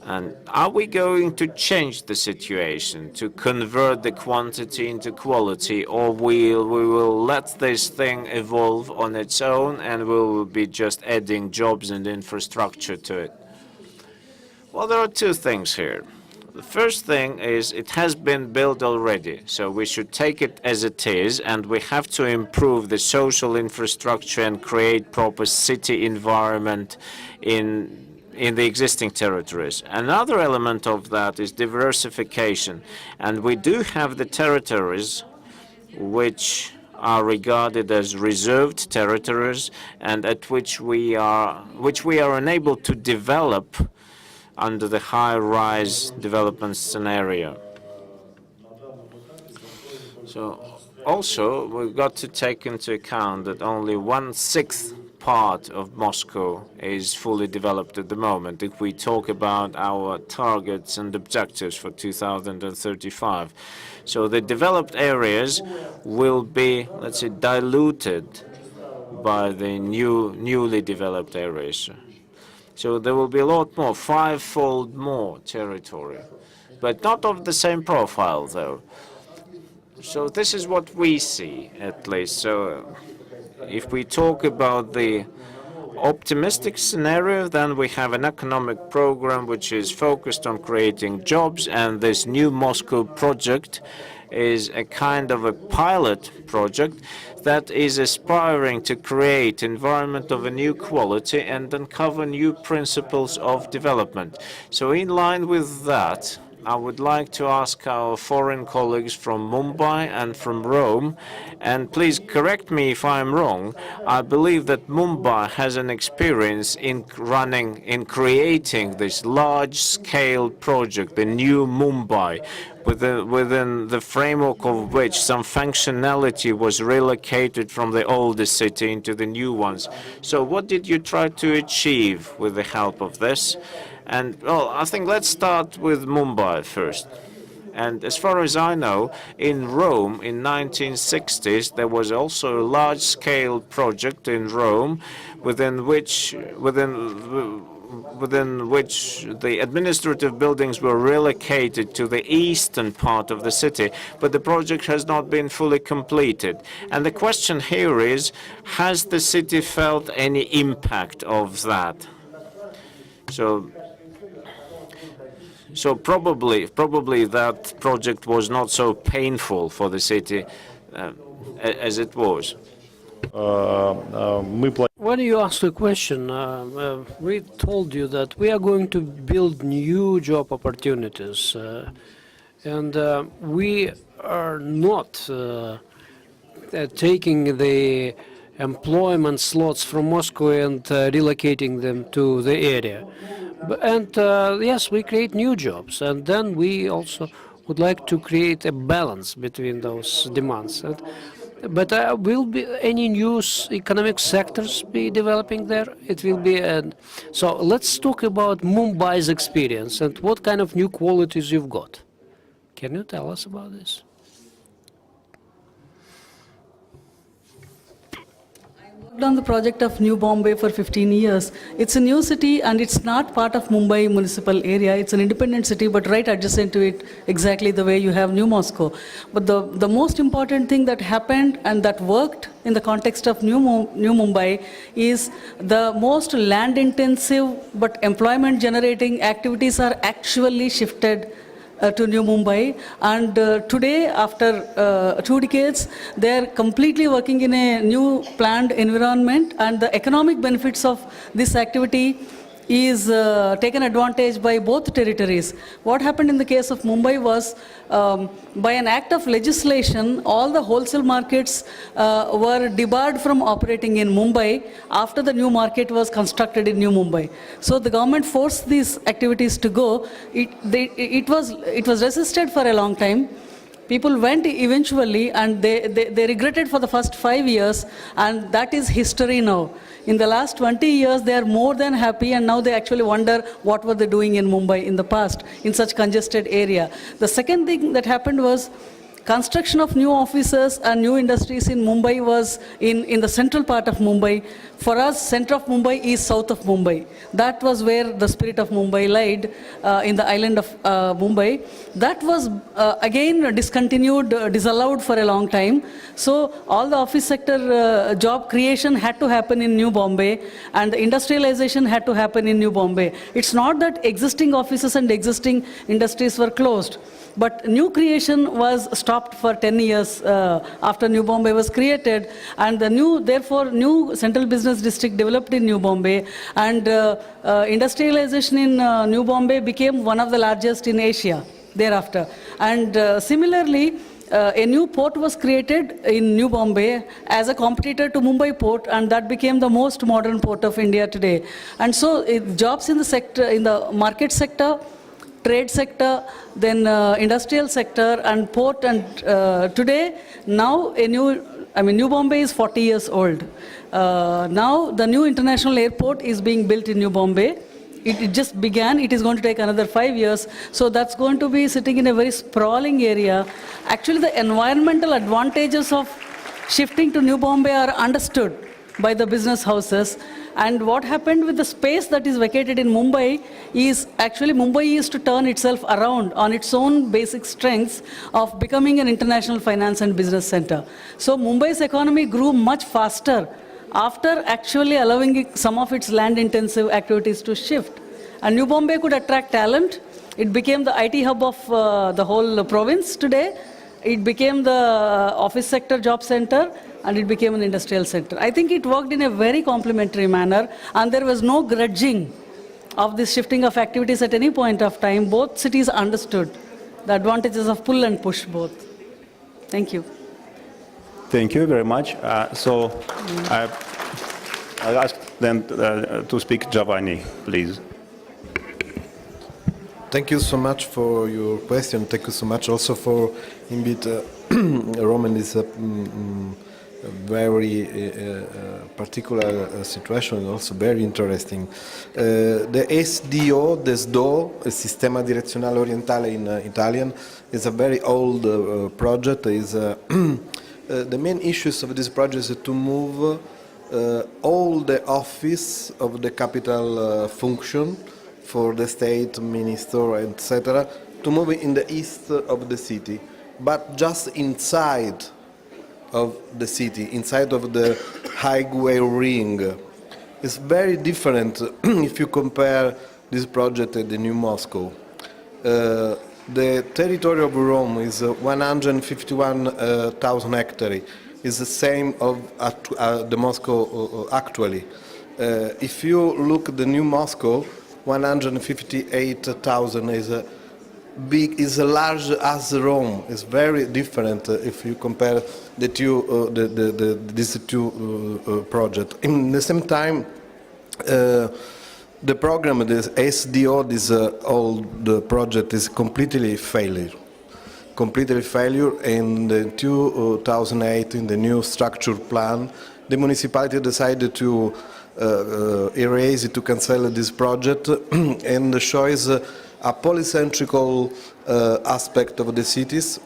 S1: And are we going to change the situation to convert the quantity into quality, or we will let this thing evolve on its own and we will be just adding jobs and infrastructure to it? Well, there are two things here. The first thing is it has been built already, so we should take it as it is, and we have to improve the social infrastructure and create proper city environment in the existing territories. Another element of that is diversification, and we do have the territories which are regarded as reserved territories and at which we are unable to develop under the high-rise development scenario. So also we've got to take into account that only 1/6 part of Moscow is fully developed at the moment if we talk about our targets and objectives for 2035. So the developed areas will be, let's say, diluted by the newly developed areas. So there will be a lot more, five-fold more territory, but not of the same profile, though. So this is what we see, at least. So if we talk about the optimistic scenario, then we have an economic program which is focused on creating jobs, and this new Moscow project is a kind of a pilot project that is aspiring to create environment of a new quality and uncover new principles of development. So in line with that, I would like to ask our foreign colleagues from Mumbai and from Rome, and please correct me if I'm wrong, I believe that Mumbai has an experience in creating this large-scale project, the new Mumbai, within the framework of which some functionality was relocated from the older city into the new ones. So what did you try to achieve with the help of this? And, well, I think let's start with Mumbai first. And as far as I know, in Rome in 1960s, there was also a large-scale project in Rome within which the administrative buildings were relocated to the eastern part of the city, but the project has not been fully completed. And the question here is, has the city felt any impact of that? So probably that project was not so painful for the city as it was.
S2: When you asked the question, we told you that we are going to build new job opportunities, and we are not taking the employment slots from Moscow and relocating them to the area. And yes, we create new jobs, and then we also would like to create a balance between those demands. But will be any new economic sectors be developing there? It will be. So let's talk about Mumbai's experience and what kind of new qualities you've got. Can you tell us about this?
S3: On the project of New Bombay for 15 years. It's a new city and it's not part of Mumbai municipal area. It's an independent city, but right adjacent to it, exactly the way you have New Moscow. But the most important thing that happened and that worked in the context of New Mumbai is the most land intensive but employment generating activities are actually shifted to New Mumbai, and today, after 2 decades, they are completely working in a new planned environment, and the economic benefits of this activity is taken advantage by both territories. What happened in the case of Mumbai was, by an act of legislation, all the wholesale markets were debarred from operating in Mumbai after the new market was constructed in New Mumbai. So the government forced these activities to go. It was resisted for a long time. People went eventually, and they regretted for the first 5 years, and that is history now. In the last 20 years, they are more than happy, and now they actually wonder what were they doing in Mumbai in the past, in such congested area. The second thing that happened was construction of new offices and new industries in Mumbai was in the central part of Mumbai. For us, center of Mumbai is south of Mumbai. That was where the spirit of Mumbai lied, in the island of Mumbai. That was again discontinued, disallowed for a long time. So all the office sector job creation had to happen in New Bombay, and the industrialization had to happen in New Bombay. It's not that existing offices and existing industries were closed, but new creation was stopped for 10 years after New Bombay was created, and therefore new central business district developed in New Bombay, and industrialization in New Bombay became one of the largest in Asia thereafter. And similarly, a new port was created in New Bombay as a competitor to Mumbai port, and that became the most modern port of India today. And so jobs in the sector, in the market sector, trade sector, then industrial sector and port, and today, now New Bombay is 40 years old. Now the new international airport is being built in New Bombay. It just began. It is going to take another 5 years. So that's going to be sitting in a very sprawling area. Actually, the environmental advantages of shifting to New Bombay are understood by the business houses. And what happened with the space that is vacated in Mumbai is actually Mumbai is to turn itself around on its own basic strengths of becoming an international finance and business center. So Mumbai's economy grew much faster after actually allowing some of its land-intensive activities to shift. And New Bombay could attract talent. It became the IT hub of the whole province today. It became the office sector job center, and it became an industrial center. I think it worked in a very complementary manner, and there was no grudging of this shifting of activities at any point of time. Both cities understood the advantages of pull and push both. Thank you.
S4: Thank you very much. I'll ask them to speak. Giovanni, please.
S5: Thank you so much for your question. Thank you so much also for inviting Roman this very particular situation, and also very interesting. The SDO, the SDO, Sistema Direzionale Orientale in Italian, is a very old project. The main issues of this project is to move all the office of the capital function for the state, minister, etc., to move in the east of the city, but just inside of the city, inside of the highway ring. It's very different if you compare this project at the New Moscow. The territory of Rome is 151,000 hectares. It's the same of the Moscow actually. If you look at the New Moscow, 158,000 is big, is large as Rome. It's very different if you compare the two, these two projects. In the same time, the program, this SDO, this old project is completely failure. Completely failure. In the 2008, in the new structure plan, the municipality decided to erase it, to cancel this project, and shows a polycentrical aspect of the cities.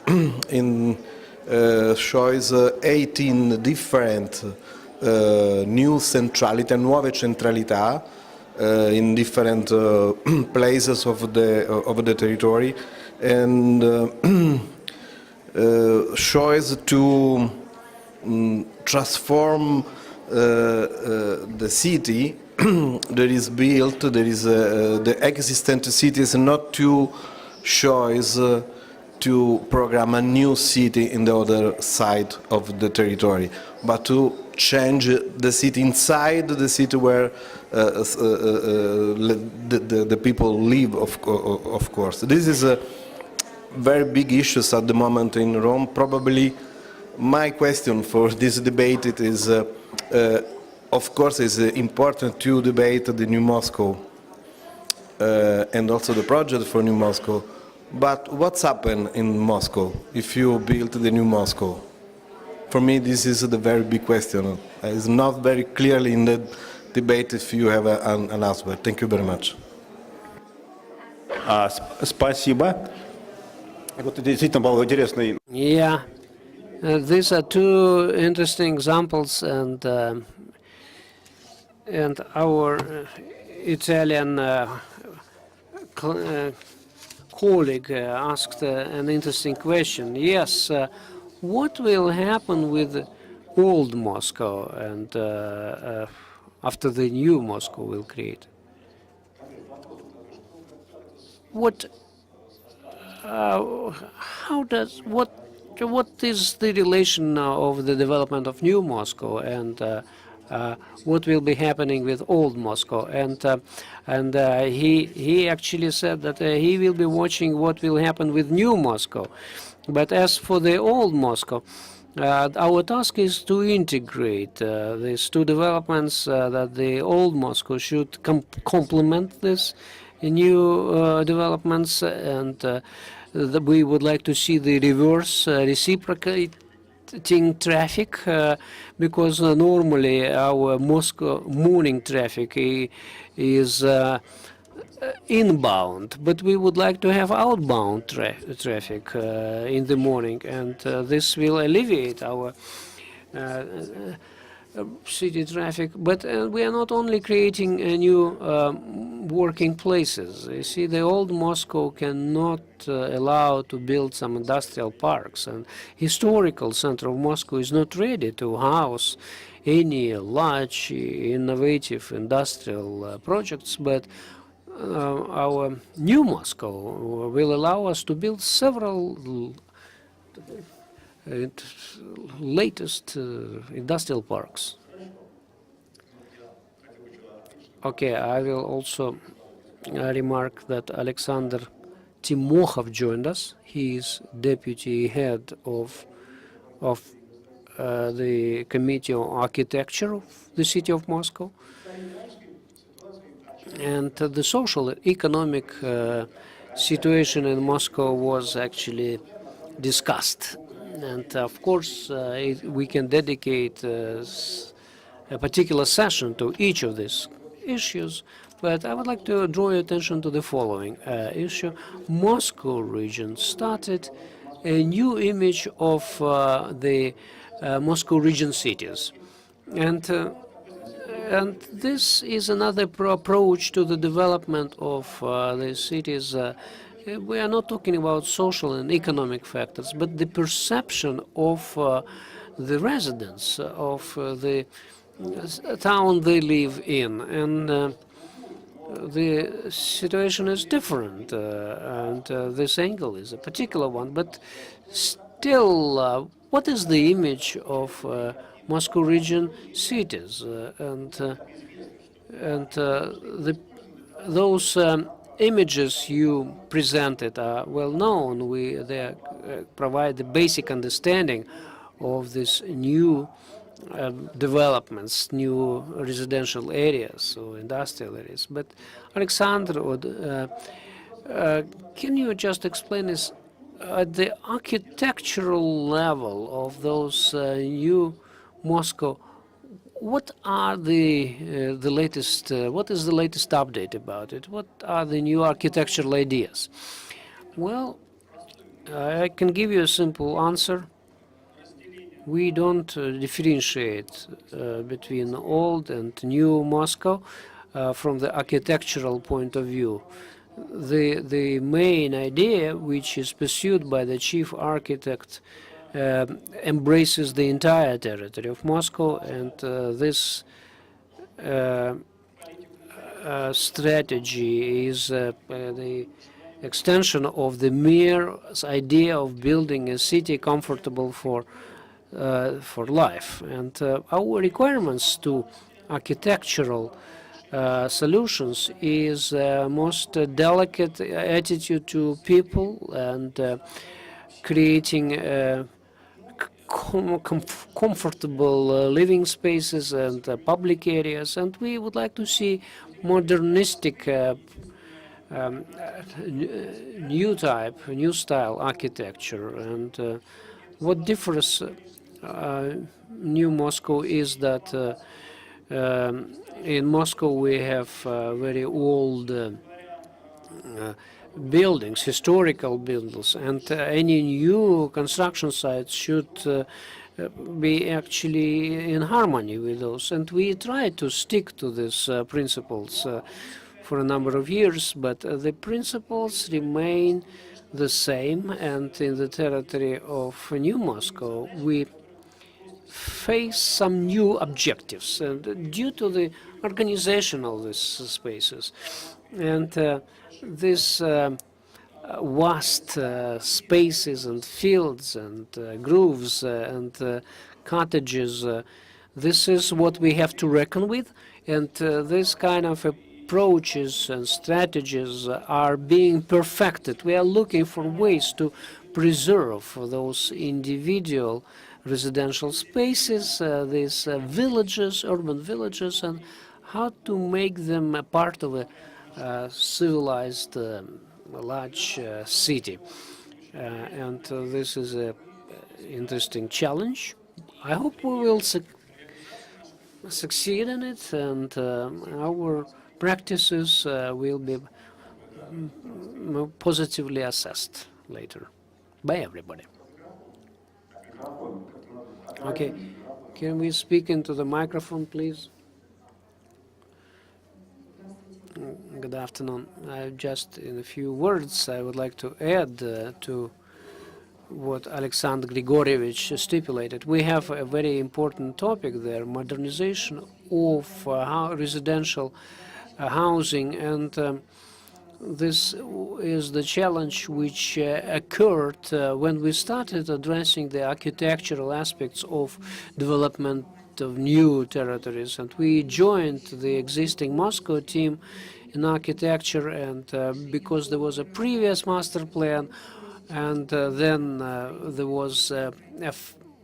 S5: Shows 18 different new centrality, nuove centralità in different places of the territory, and shows to transform the city that is built, there is the existent city is not to choice to program a new city in the other side of the territory, but to change the city inside the city where the people live, of course. This is a very big issue at the moment in Rome. Probably my question for this debate it is, of course, it's important to debate the New Moscow and also the project for New Moscow. But what's happened in Moscow if you build the New Moscow? For me, this is the very big question. It's not very clearly in the debate if you have an answer. Thank you very much.
S4: Спасибо. Вот действительно был интересный.
S2: Yeah, these are two interesting examples, and our Italian colleague asked an interesting question. Yes, what will happen with old Moscow and after the new Moscow will create? What is the relation of the development of new Moscow and what will be happening with old Moscow? And he actually said that he will be watching what will happen with new Moscow. But as for the old Moscow, our task is to integrate these two developments, that the old Moscow should complement this new developments, and we would like to see the reverse reciprocating traffic, because normally our Moscow morning traffic is inbound, but we would like to have outbound traffic in the morning, and this will alleviate our city traffic. But we are not only creating new working places. You see, the old Moscow cannot allow to build some industrial parks, and historical center of Moscow is not ready to house any large innovative industrial projects, but our new Moscow will allow us to build several latest industrial parks. Okay, I will also remark that Alexander Timokhov joined us. He is deputy head of the Committee on Architecture of the city of Moscow. And the social economic situation in Moscow was actually discussed. And of course, we can dedicate a particular session to each of these issues, but I would like to draw your attention to the following issue. Moscow region started a new image of the Moscow region cities. And this is another approach to the development of the cities. We are not talking about social and economic factors, but the perception of the residents of the town they live in. And the situation is different, and this angle is a particular one. But still, what is the image of Moscow region cities? Those images you presented are well known. They provide the basic understanding of this new developments, new residential areas or industrial areas. But Alexander, can you just explain this at the architectural level of those new Moscow? What are the latest? What is the latest update about it? What are the new architectural ideas? Well, I can give you a simple answer. We don't differentiate between old and new Moscow from the architectural point of view. The main idea, which is pursued by the chief architect, embraces the entire territory of Moscow, and this strategy is the extension of the mere idea of building a city comfortable for life. And our requirements to architectural solutions is most delicate attitude to people and creating comfortable living spaces and public areas. And we would like to see modernistic new style architecture. And what differs New Moscow is that in Moscow we have very old buildings, historical buildings, and any new construction sites should be actually in harmony with those. And we try to stick to these principles for a number of years, but the principles remain the same. And in the territory of New Moscow, we face some new objectives, and due to the organization of these spaces and this vast spaces and fields and grooves and cottages, this is what we have to reckon with. And this kind of approaches and strategies are being perfected. We are looking for ways to preserve those individual residential spaces, these villages, urban villages, and how to make them a part of a civilized large city. And this is an interesting challenge. I hope we will succeed in it, and our practices will be positively assessed later by everybody. Okay, can we speak into the microphone, please? Good afternoon. Just in a few words, I would like to add to what Alexander Grigorievich stipulated. We have a very important topic there, modernization of residential housing, and this is the challenge which occurred when we started addressing the architectural aspects of development of new territories. And we joined the existing Moscow team in architecture, and because there was a previous master plan, and then there was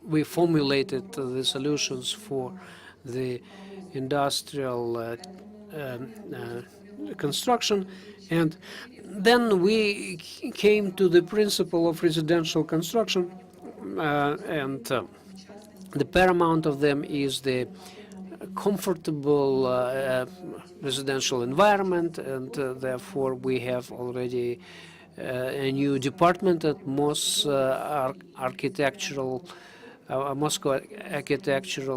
S2: we formulated the solutions for the industrial construction. And then we came to the principle of residential construction, and the paramount of them is the comfortable residential environment, and therefore we have already a new department at Moscow Architectural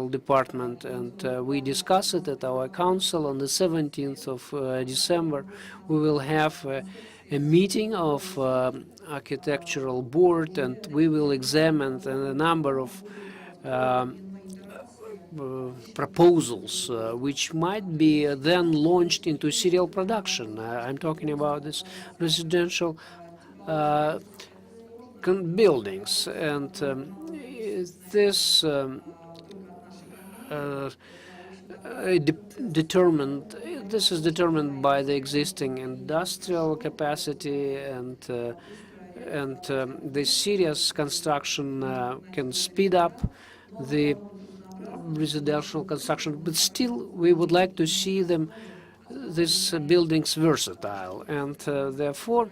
S2: Department, and we discuss it at our council on the 17th of December. We will have a meeting of architectural board, and we will examine a number of proposals which might be then launched into serial production. I'm talking about this residential buildings, and this determined this is determined by the existing industrial capacity, and the serious construction can speed up the residential construction, but still we would like to see these buildings versatile, and therefore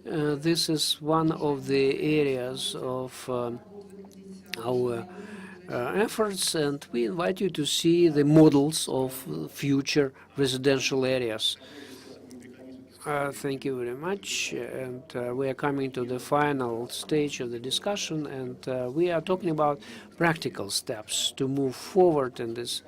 S2: this is one of the areas of our efforts, and we invite you to see the models of future residential areas. Thank you very much, and we are coming to the final stage of the discussion, and we are talking about practical steps to move forward in these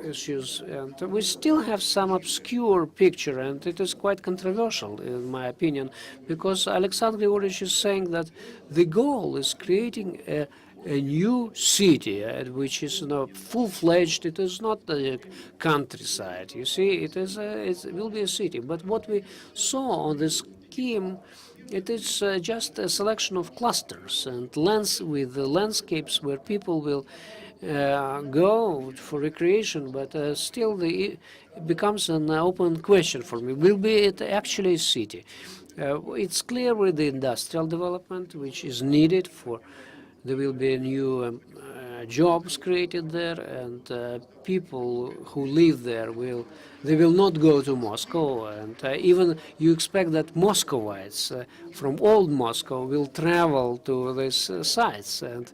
S2: issues. And we still have some obscure picture, and it is quite controversial, in my opinion, because Alexander Grigorьevich is saying that the goal is creating a new city, which is full-fledged. It is not the countryside. You see, it will be a city. But what we saw on the scheme, it is just a selection of clusters and with the landscapes where people will go for recreation. But still, it becomes an open question for me. Will it actually a city? It's clear with the industrial development, which is needed for. There will be new jobs created there, and people who live there will not go to Moscow. And even you expect that Muscovites from old Moscow will travel to these sites. And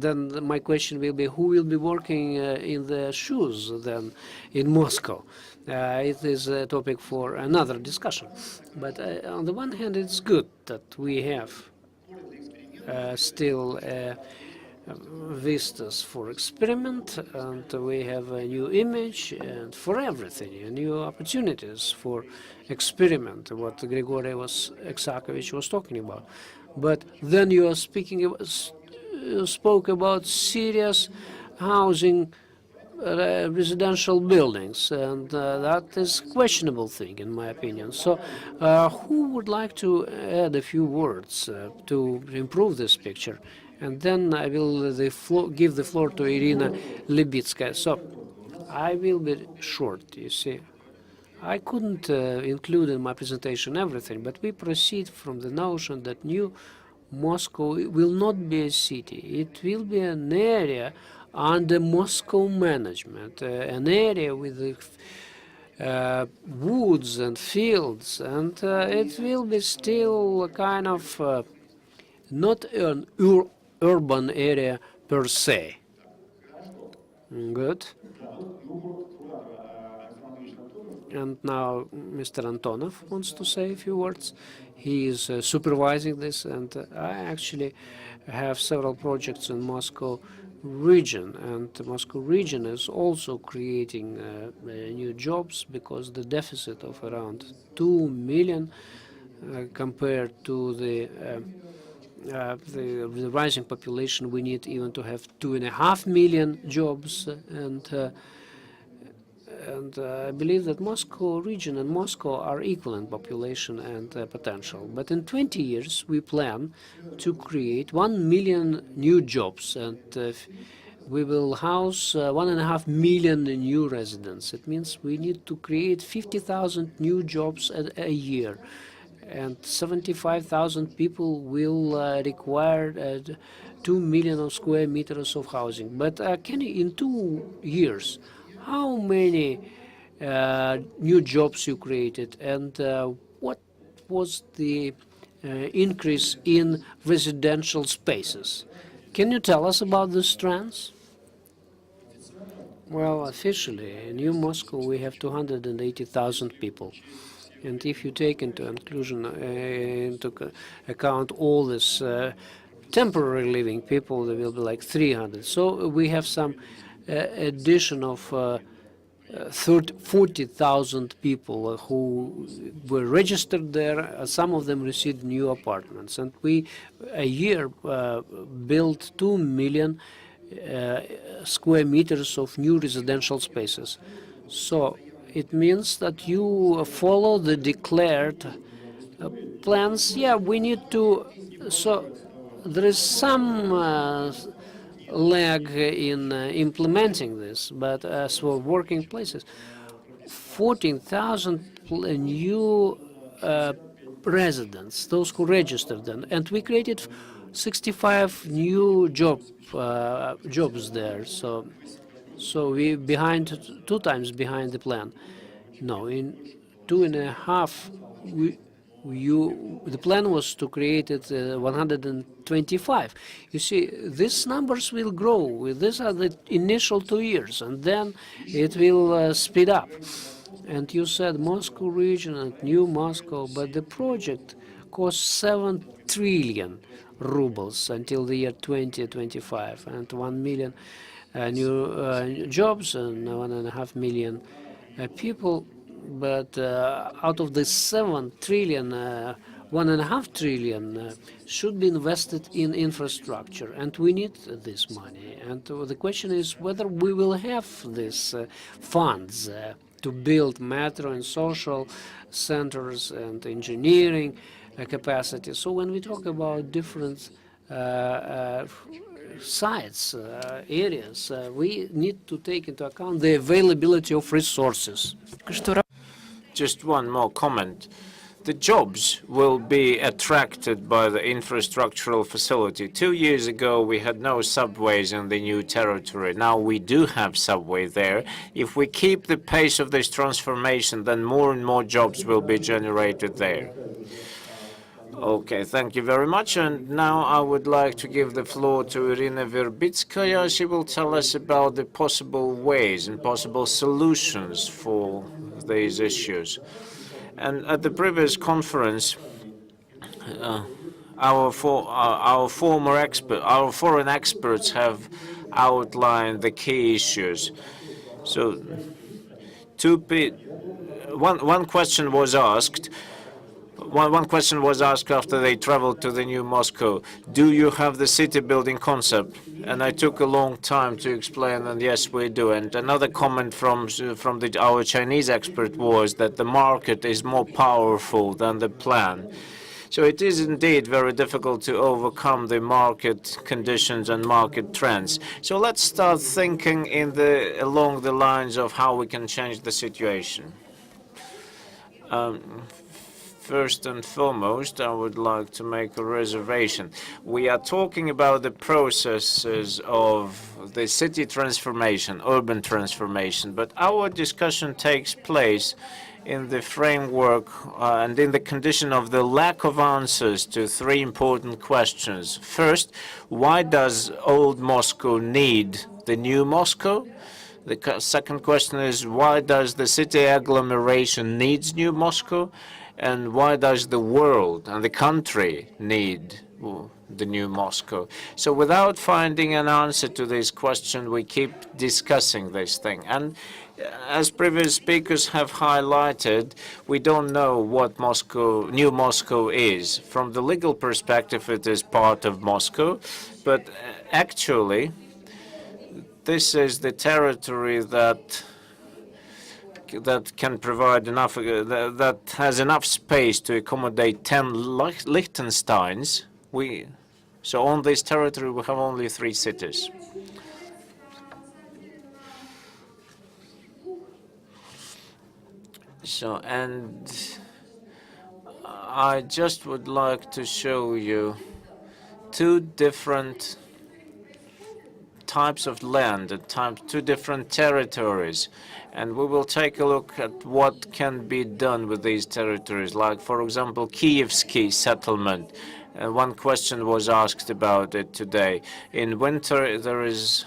S2: then my question will be, who will be working in the shoes then in Moscow? It is a topic for another discussion. But on the one hand, it's good that we have still vistas for experiment, and we have a new image, and for everything, new opportunities for experiment, what Grigory Aksakowicz was talking about. But then you spoke about serious housing residential buildings, and that is a questionable thing, in my opinion. So who would like to add a few words to improve this picture? And then I will give the floor to Irina Libitskaya. So I will be short, you see. I couldn't include in my presentation everything, but we proceed from the notion that new Moscow will not be a city. It will be an area under Moscow management, an area with woods and fields, and it will be still a kind of not an urban area per se. Good. And now Mr. Antonov wants to say a few words. He is supervising this, and I actually have several projects in Moscow region, and the Moscow region is also creating new jobs, because the deficit of around 2 million compared to the rising population, we need even to have 2.5 million jobs, and I believe that Moscow region and Moscow are equal in population and potential. But in 20 years, we plan to create 1 million new jobs, and we will house 1.5 million new residents. It means we need to create 50,000 new jobs a year, and 75,000 people will require 2 million square meters of housing. But can you, in 2 years, how many new jobs you created, and what was the increase in residential spaces? Can you tell us about these trends? Well, officially, in New Moscow, we have 280,000 people. And if you take into account all this temporary living people, there will be like 300. So we have some addition of 40,000 people who were registered there. Some of them received new apartments, and we a year built 2 million square meters of new residential spaces. So it means that you follow the declared plans. Yeah, we need to. So there is some lag in implementing this. But as for working places, 14,000 new residents, those who registered then, and we created 65 new jobs there. So we behind 2 times behind the plan. No, in 2.5, the plan was to create 125. You see, these numbers will grow. These are the initial 2 years, and then it will speed up. And you said Moscow region and new Moscow, but the project cost 7 trillion rubles until the year 2025, and 1 million new jobs and 1.5 million people. But out of the 7 trillion, 1.5 trillion should be invested in infrastructure, and we need this money. And the question is whether we will have these funds to build metro and social centers and engineering capacity. So when we talk about different sites, areas, we need to take into account the availability of resources.
S1: Just one more comment. The jobs will be attracted by the infrastructural facility. 2 years ago, we had no subways in the new territory. Now we do have subway there. If we keep the pace of this transformation, then more and more jobs will be generated there. Okay, thank you very much. And now I would like to give the floor to Irina Verbitskaya. She will tell us about the possible ways and possible solutions for these issues. And at the previous conference, our foreign experts have outlined the key issues. So, one question was asked. One question was asked after they traveled to the new Moscow: do you have the city building concept? And I took a long time to explain, and yes, we do. And another comment from our Chinese expert was that the market is more powerful than the plan. So it is indeed very difficult to overcome the market conditions and market trends. So let's start thinking along the lines of how we can change the situation. First and foremost, I would like to make a reservation. We are talking about the processes of the city transformation, urban transformation, but our discussion takes place in the framework and in the condition of the lack of answers to 3 important questions. First, why does old Moscow need the new Moscow? The second question is, why does the city agglomeration needs new Moscow? And why does the world and the country need the new Moscow? So without finding an answer to this question, we keep discussing this thing. And as previous speakers have highlighted, we don't know what new Moscow is. From the legal perspective, it is part of Moscow, but actually, this is the territory that can provide enough, that has enough space to accommodate 10 Liechtensteins. So on this territory, we have only 3 cities. So, and I just would like to show you 2 different types of land, 2 different territories. And we will take a look at what can be done with these territories, like, for example, Kievsky settlement. One question was asked about it today. In winter, there is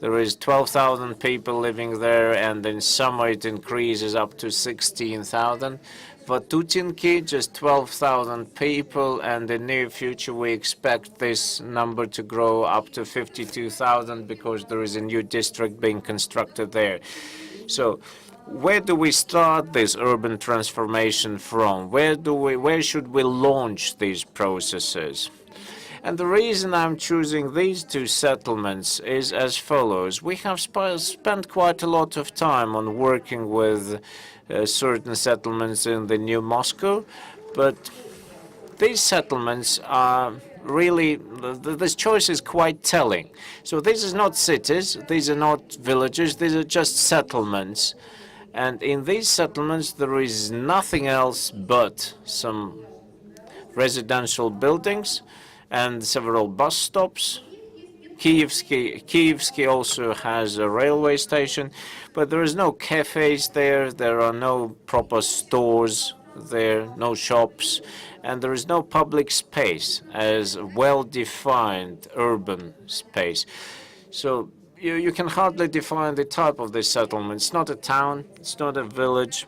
S1: 12,000 people living there, and in summer it increases up to 16,000. Vatutinki, just 12,000 people, and in the near future we expect this number to grow up to 52,000 because there is a new district being constructed there. So where do we start this urban transformation from? Where should we launch these processes? And the reason I'm choosing these 2 settlements is as follows. We have spent quite a lot of time on working with certain settlements in the new Moscow, but these settlements are really, this choice is quite telling. So this is not cities, these are not villages, these are just settlements. And in these settlements, there is nothing else but some residential buildings and several bus stops. Kievsky also has a railway station, but there is no cafes there, there are no proper stores there, no shops, and there is no public space as well-defined urban space. So you can hardly define the type of this settlement. It's not a town, it's not a village.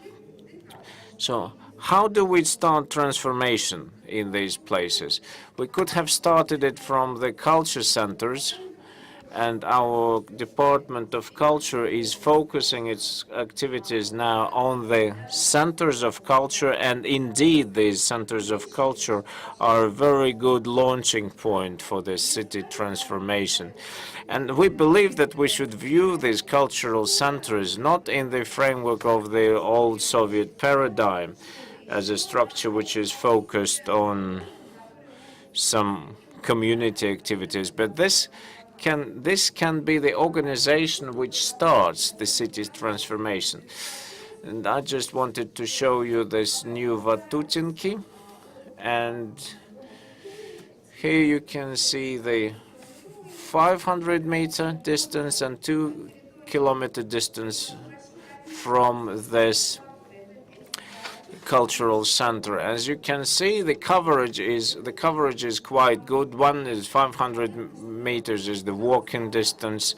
S1: So how do we start transformation in these places? We could have started it from the culture centers, and our Department of Culture is focusing its activities now on the centers of culture, and indeed these centers of culture are a very good launching point for the city transformation. And we believe that we should view these cultural centers not in the framework of the old Soviet paradigm as a structure which is focused on some community activities, but this can be the organization which starts the city's transformation. And I just wanted to show you this new Vatutinki, and here you can see the 500-meter distance and 2-kilometer distance from this cultural center. As you can see, the coverage is quite good. One is 500 meters is the walking distance,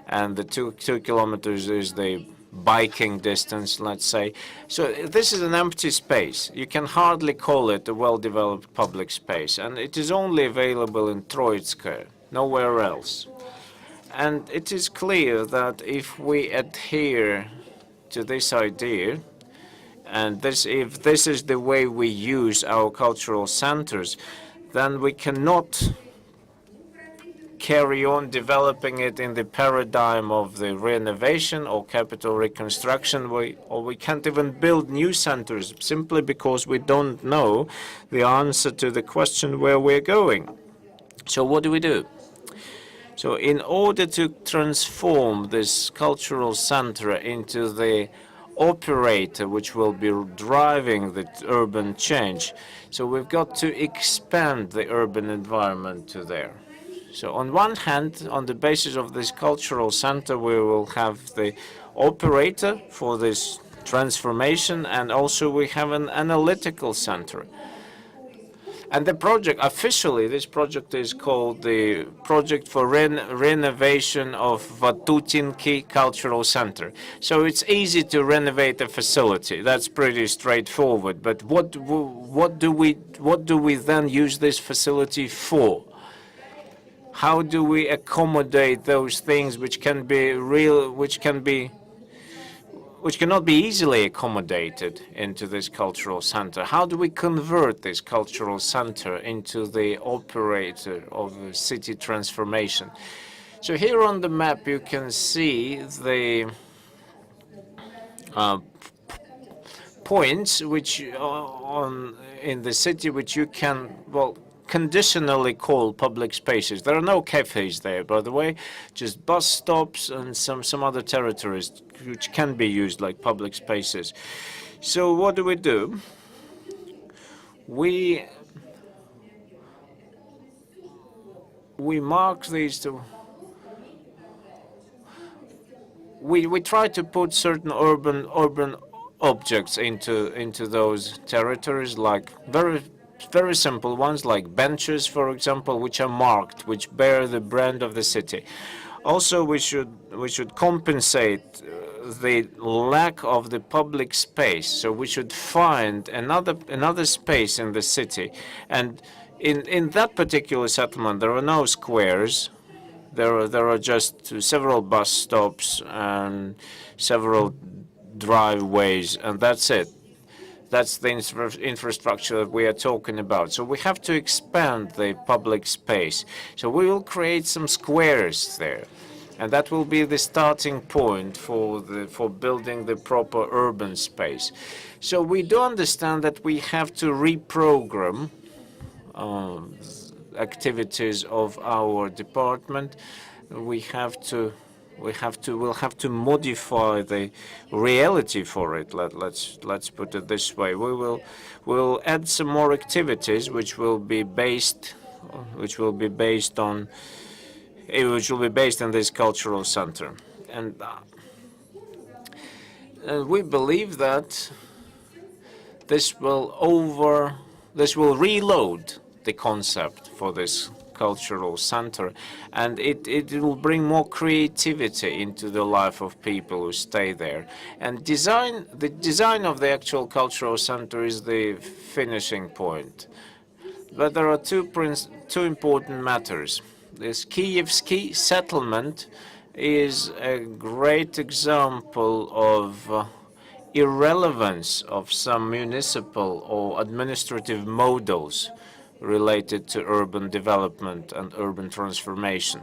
S1: and the 2 kilometers is the biking distance, let's say. So this is an empty space. You can hardly call it a well-developed public space, and it is only available in Troitskoye, nowhere else. And it is clear that if we adhere to this idea, and if this is the way we use our cultural centers, then we cannot carry on developing it in the paradigm of the renovation or capital reconstruction, or we can't even build new centers simply because we don't know the answer to the question where we're going. So what do we do? So in order to transform this cultural center into the operator which will be driving the urban change, so we've got to expand the urban environment to there. So on one hand, on the basis of this cultural center, we will have the operator for this transformation, and also we have an analytical center. And the project, officially, this project is called the Project for Renovation of Vatutinki Cultural Center. So it's easy to renovate a facility. That's pretty straightforward. But what do we then use this facility for? How do we accommodate those things which cannot be easily accommodated into this cultural center? How do we convert this cultural center into the operator of the city transformation? So here on the map you can see the points which in the city which you can, well, conditionally call public spaces. There are no cafes there, by the way, just bus stops and some other territories which can be used like public spaces. So what do? We mark these to. We try to put certain urban objects into those territories, like very simple ones, like benches, for example, which are marked, which bear the brand of the city. Also, we should compensate the lack of the public space. So we should find another space in the city. And in that particular settlement, there are no squares. There are just several bus stops and several driveways, and that's it. That's the infrastructure that we are talking about. So we have to expand the public space. So we will create some squares there, and that will be the starting point for building the proper urban space. So we do understand that we have to reprogram activities of our department. We'll have to modify the reality for it. Let's put it this way. We'll add some more activities which will be based in this cultural center, and we believe that this will reload the concept for this cultural center, and it will bring more creativity into the life of people who stay there. And the design of the actual cultural center is the finishing point. But there are two important matters. This Kievsky settlement is a great example of irrelevance of some municipal or administrative models related to urban development and urban transformation.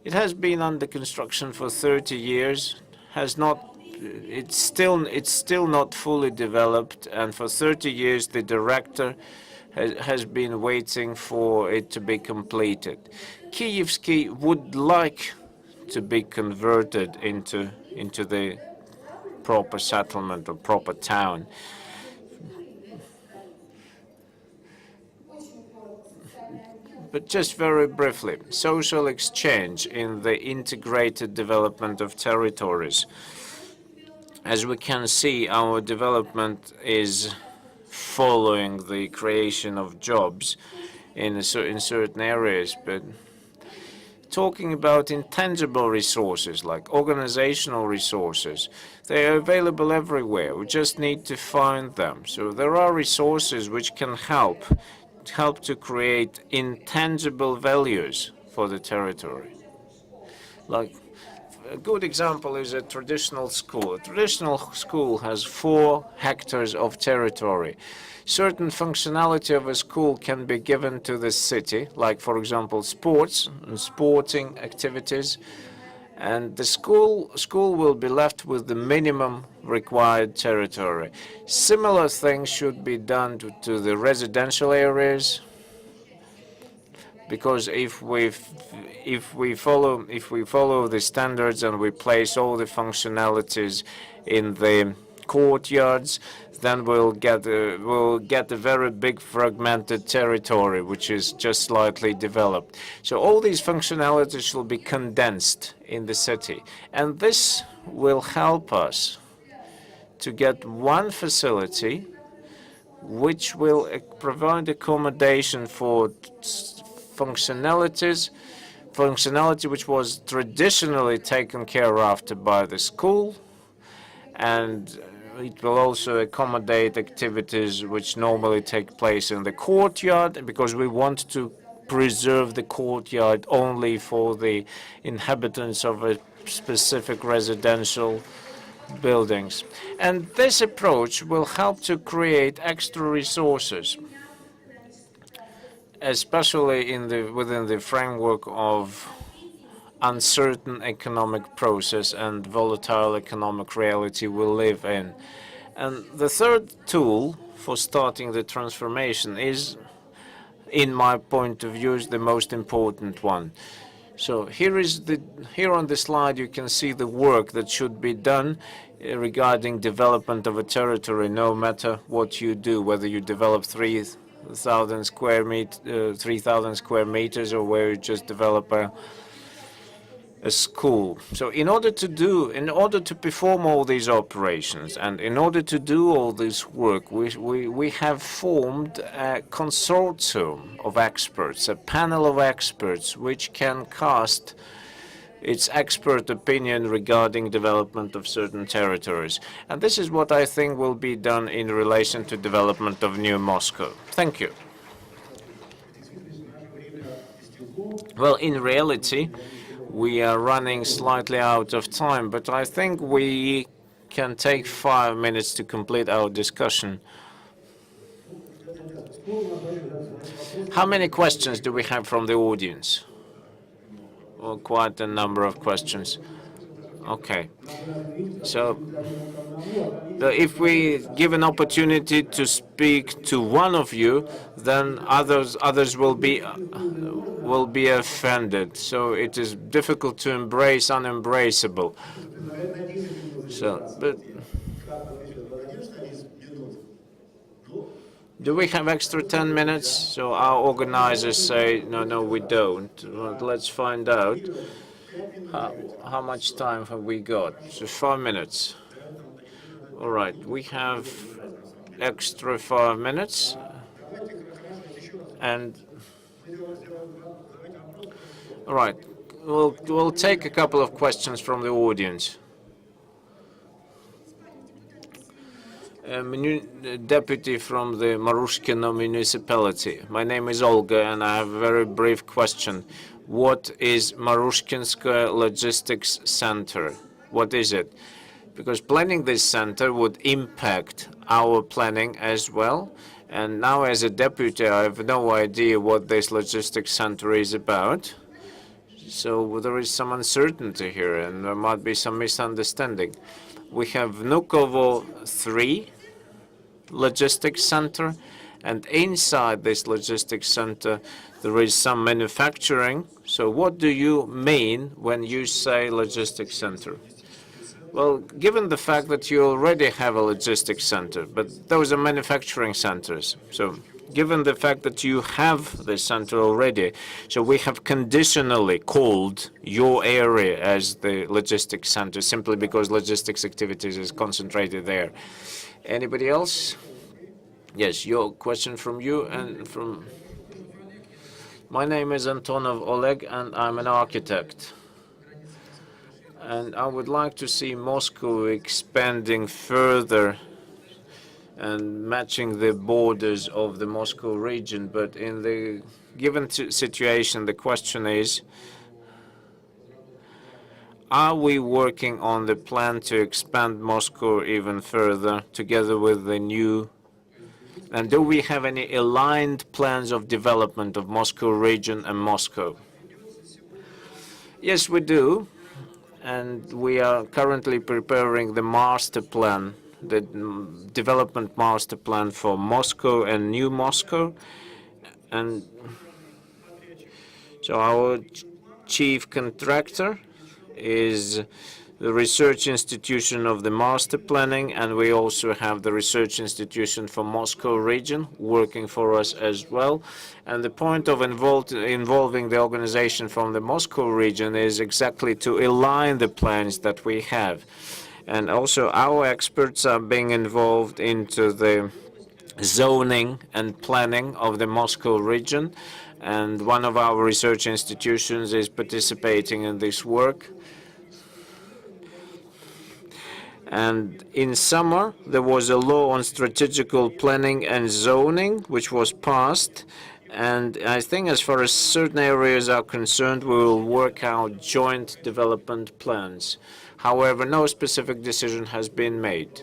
S1: It has been under construction for 30 years, it's still not fully developed, and for 30 years the director has been waiting for it to be completed. Kievsky would like to be converted into the proper settlement or proper town. But just very briefly, social exchange in the integrated development of territories. As we can see, our development is following the creation of jobs in certain areas, but talking about intangible resources like organizational resources, they are available everywhere. We just need to find them. So there are resources which can help to create intangible values for the territory. Like a good example is a traditional school. A traditional school has 4 hectares of territory. Certain functionality of a school can be given to the city, like, for example, sports and sporting activities, and the school will be left with the minimum required territory. Similar things should be done to the residential areas, because if we follow the standards and we place all the functionalities in the courtyards, then we'll get a very big fragmented territory which is just slightly developed. So all these functionalities will be condensed in the city, and this will help us to get one facility which will provide accommodation for functionality which was traditionally taken care of by the school, and it will also accommodate activities which normally take place in the courtyard, because we want to preserve the courtyard only for the inhabitants of a specific residential buildings. And this approach will help to create extra resources, especially within the framework of uncertain economic process and volatile economic reality we live in. And the third tool for starting the transformation is, in my point of view, is the most important one. So here on the slide you can see the work that should be done regarding development of a territory, no matter what you do, whether you develop 3,000 square meters or where you just develop a school. So in order to perform all these operations and in order to do all this work, we have formed a consortium of experts, a panel of experts which can cast its expert opinion regarding development of certain territories. And this is what I think will be done in relation to development of New Moscow. Thank you. Well, in reality, we are running slightly out of time, but I think we can take 5 minutes to complete our discussion. How many questions do we have from the audience? Well, quite a number of questions. Okay. So if we give an opportunity to speak to one of you, then others will be offended. So it is difficult to embrace unembraceable. So, but do we have extra 10 minutes? So our organizers say, no, we don't. Well, let's find out. How much time have we got? So 5 minutes. All right, we have extra 5 minutes. And all right, we'll take a couple of questions from the audience. Deputy from the Marushkino municipality. My name is Olga, and I have a very brief question. What is Marushkinskoye Logistics Center? What is it? Because planning this center would impact our planning as well. And now as a deputy, I have no idea what this logistics center is about. So there is some uncertainty here, and there might be some misunderstanding. We have Vnukovo 3 logistics center, and inside this logistics center there is some manufacturing. So what do you mean when you say logistics center? Well, given the fact that you already have a logistics center, but those are manufacturing centers. So given the fact that you have the center already, so we have conditionally called your area as the logistics center simply because logistics activities is concentrated there. Anybody else? Yes, your question from you and from... My name is Antonov Oleg, and I'm an architect. And I would like to see Moscow expanding further and matching the borders of the Moscow region. But in the given situation, the question is, are we working on the plan to expand Moscow even further together with the new, and do we have any aligned plans of development of Moscow region and Moscow? Yes, we do. And we are currently preparing the master plan, the development master plan for Moscow and New Moscow. And so our chief contractor is the research institution of the master planning, and we also have the research institution for Moscow region working for us as well. And the point of involving the organization from the Moscow region is exactly to align the plans that we have. And also our experts are being involved into the zoning and planning of the Moscow region. And one of our research institutions is participating in this work. And in summer, there was a law on strategical planning and zoning, which was passed. And I think as far as certain areas are concerned, we will work out joint development plans. However, no specific decision has been made.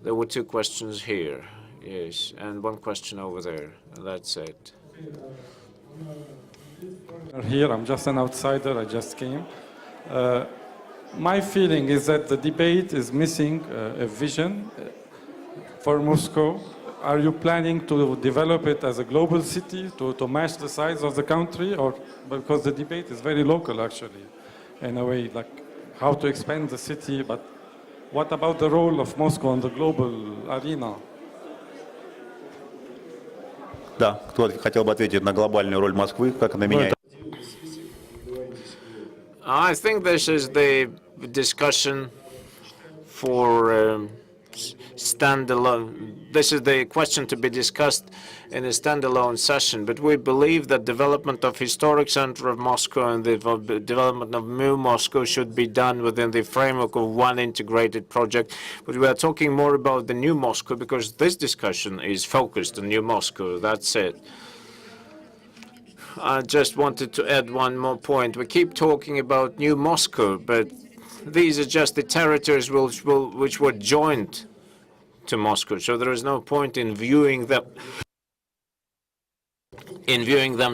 S1: There were 2 questions here, yes, and 1 question over there. That's it.
S6: Here, I'm just an outsider, I just came. My feeling is that the debate is missing a vision for Moscow. Are you planning to develop it as a global city to match the size of the country, or because the debate is very local actually, in a way, like how to expand the city, but what about the role of Moscow on the global arena?
S4: Да, кто хотел бы ответить на глобальную роль Москвы, как она меняет?
S1: I think this is the discussion for standalone. This is the question to be discussed in a standalone session. But we believe that development of historic center of Moscow and the development of New Moscow should be done within the framework of one integrated project. But we are talking more about the New Moscow because this discussion is focused on New Moscow. That's it. I just wanted to add one more point. We keep talking about New Moscow, but these are just the territories which were joined to Moscow. So there is no point in viewing them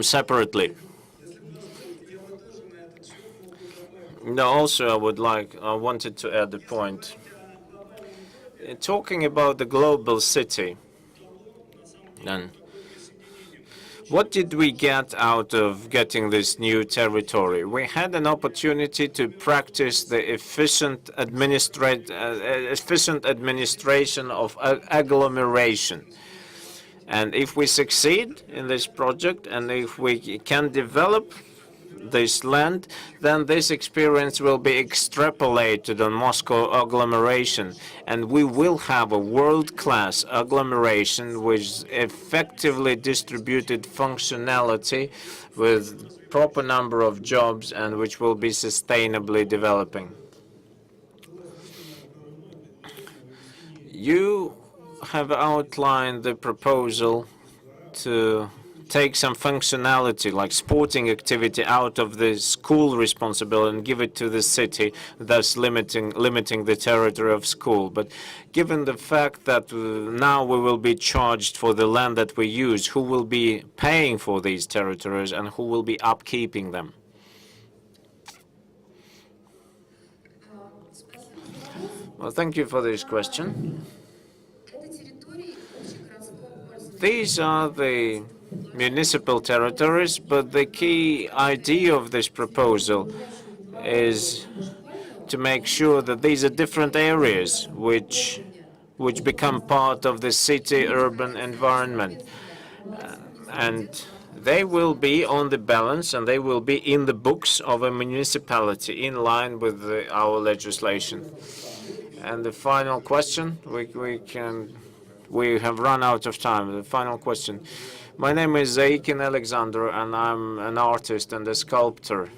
S1: separately. No, also I wanted to add a point. Talking about the global city, then what did we get out of getting this new territory? We had an opportunity to practice the efficient administration of agglomeration. And if we succeed in this project, and if we can develop this land, then this experience will be extrapolated on Moscow agglomeration, and we will have a world-class agglomeration with effectively distributed functionality, with proper number of jobs, and which will be sustainably developing. You have outlined the proposal to take some functionality like sporting activity out of the school responsibility and give it to the city, thus limiting the territory of school. But given the fact that now we will be charged for the land that we use, who will be paying for these territories and who will be upkeeping them? Well, thank you for this question. These are the municipal territories, but the key idea of this proposal is to make sure that these are different areas which become part of the city-urban environment. And they will be on the balance, and they will be in the books of a municipality in line with our legislation. And the final question, we have run out of time. The final question. My name is Zaikin Alexander, and I'm an artist and a sculptor.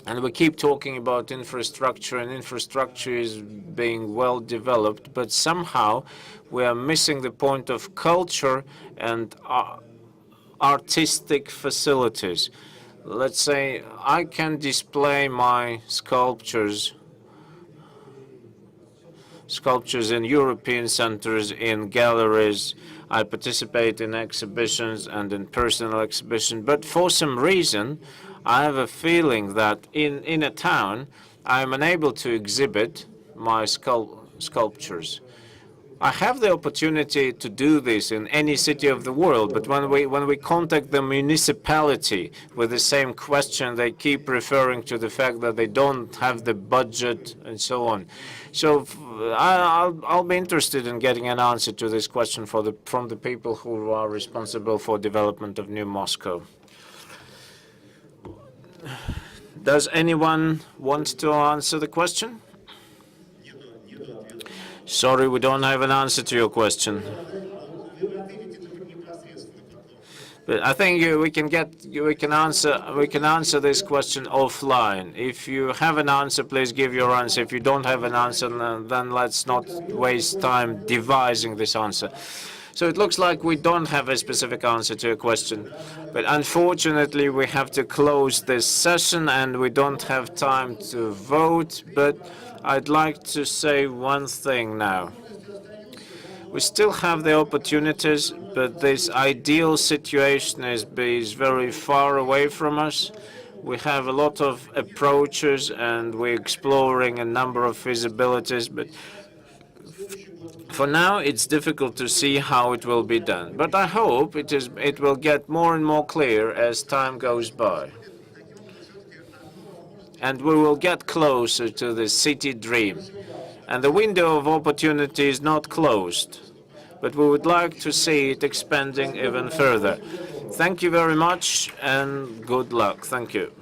S1: And we keep talking about infrastructure, and infrastructure is being well developed, but somehow we are missing the point of culture and artistic facilities. Let's say I can display my sculptures in European centers, in galleries. I participate in exhibitions and in personal exhibitions. But for some reason, I have a feeling that in a town, I am unable to exhibit my sculptures. I have the opportunity to do this in any city of the world, but when we contact the municipality with the same question, they keep referring to the fact that they don't have the budget and so on. So I'll be interested in getting an answer to this question from the people who are responsible for development of New Moscow. Does anyone want to answer the question? Sorry, we don't have an answer to your question. But I think we can answer this question offline. If you have an answer, please give your answer. If you don't have an answer, then let's not waste time devising this answer. So it looks like we don't have a specific answer to your question. But unfortunately, we have to close this session, and we don't have time to vote. But I'd like to say one thing now. We still have the opportunities, but this ideal situation is very far away from us. We have a lot of approaches, and we're exploring a number of feasibilities, but for now it's difficult to see how it will be done. But I hope it will get more and more clear as time goes by. And we will get closer to the city dream. And the window of opportunity is not closed, but we would like to see it expanding even further. Thank you very much, and good luck. Thank you.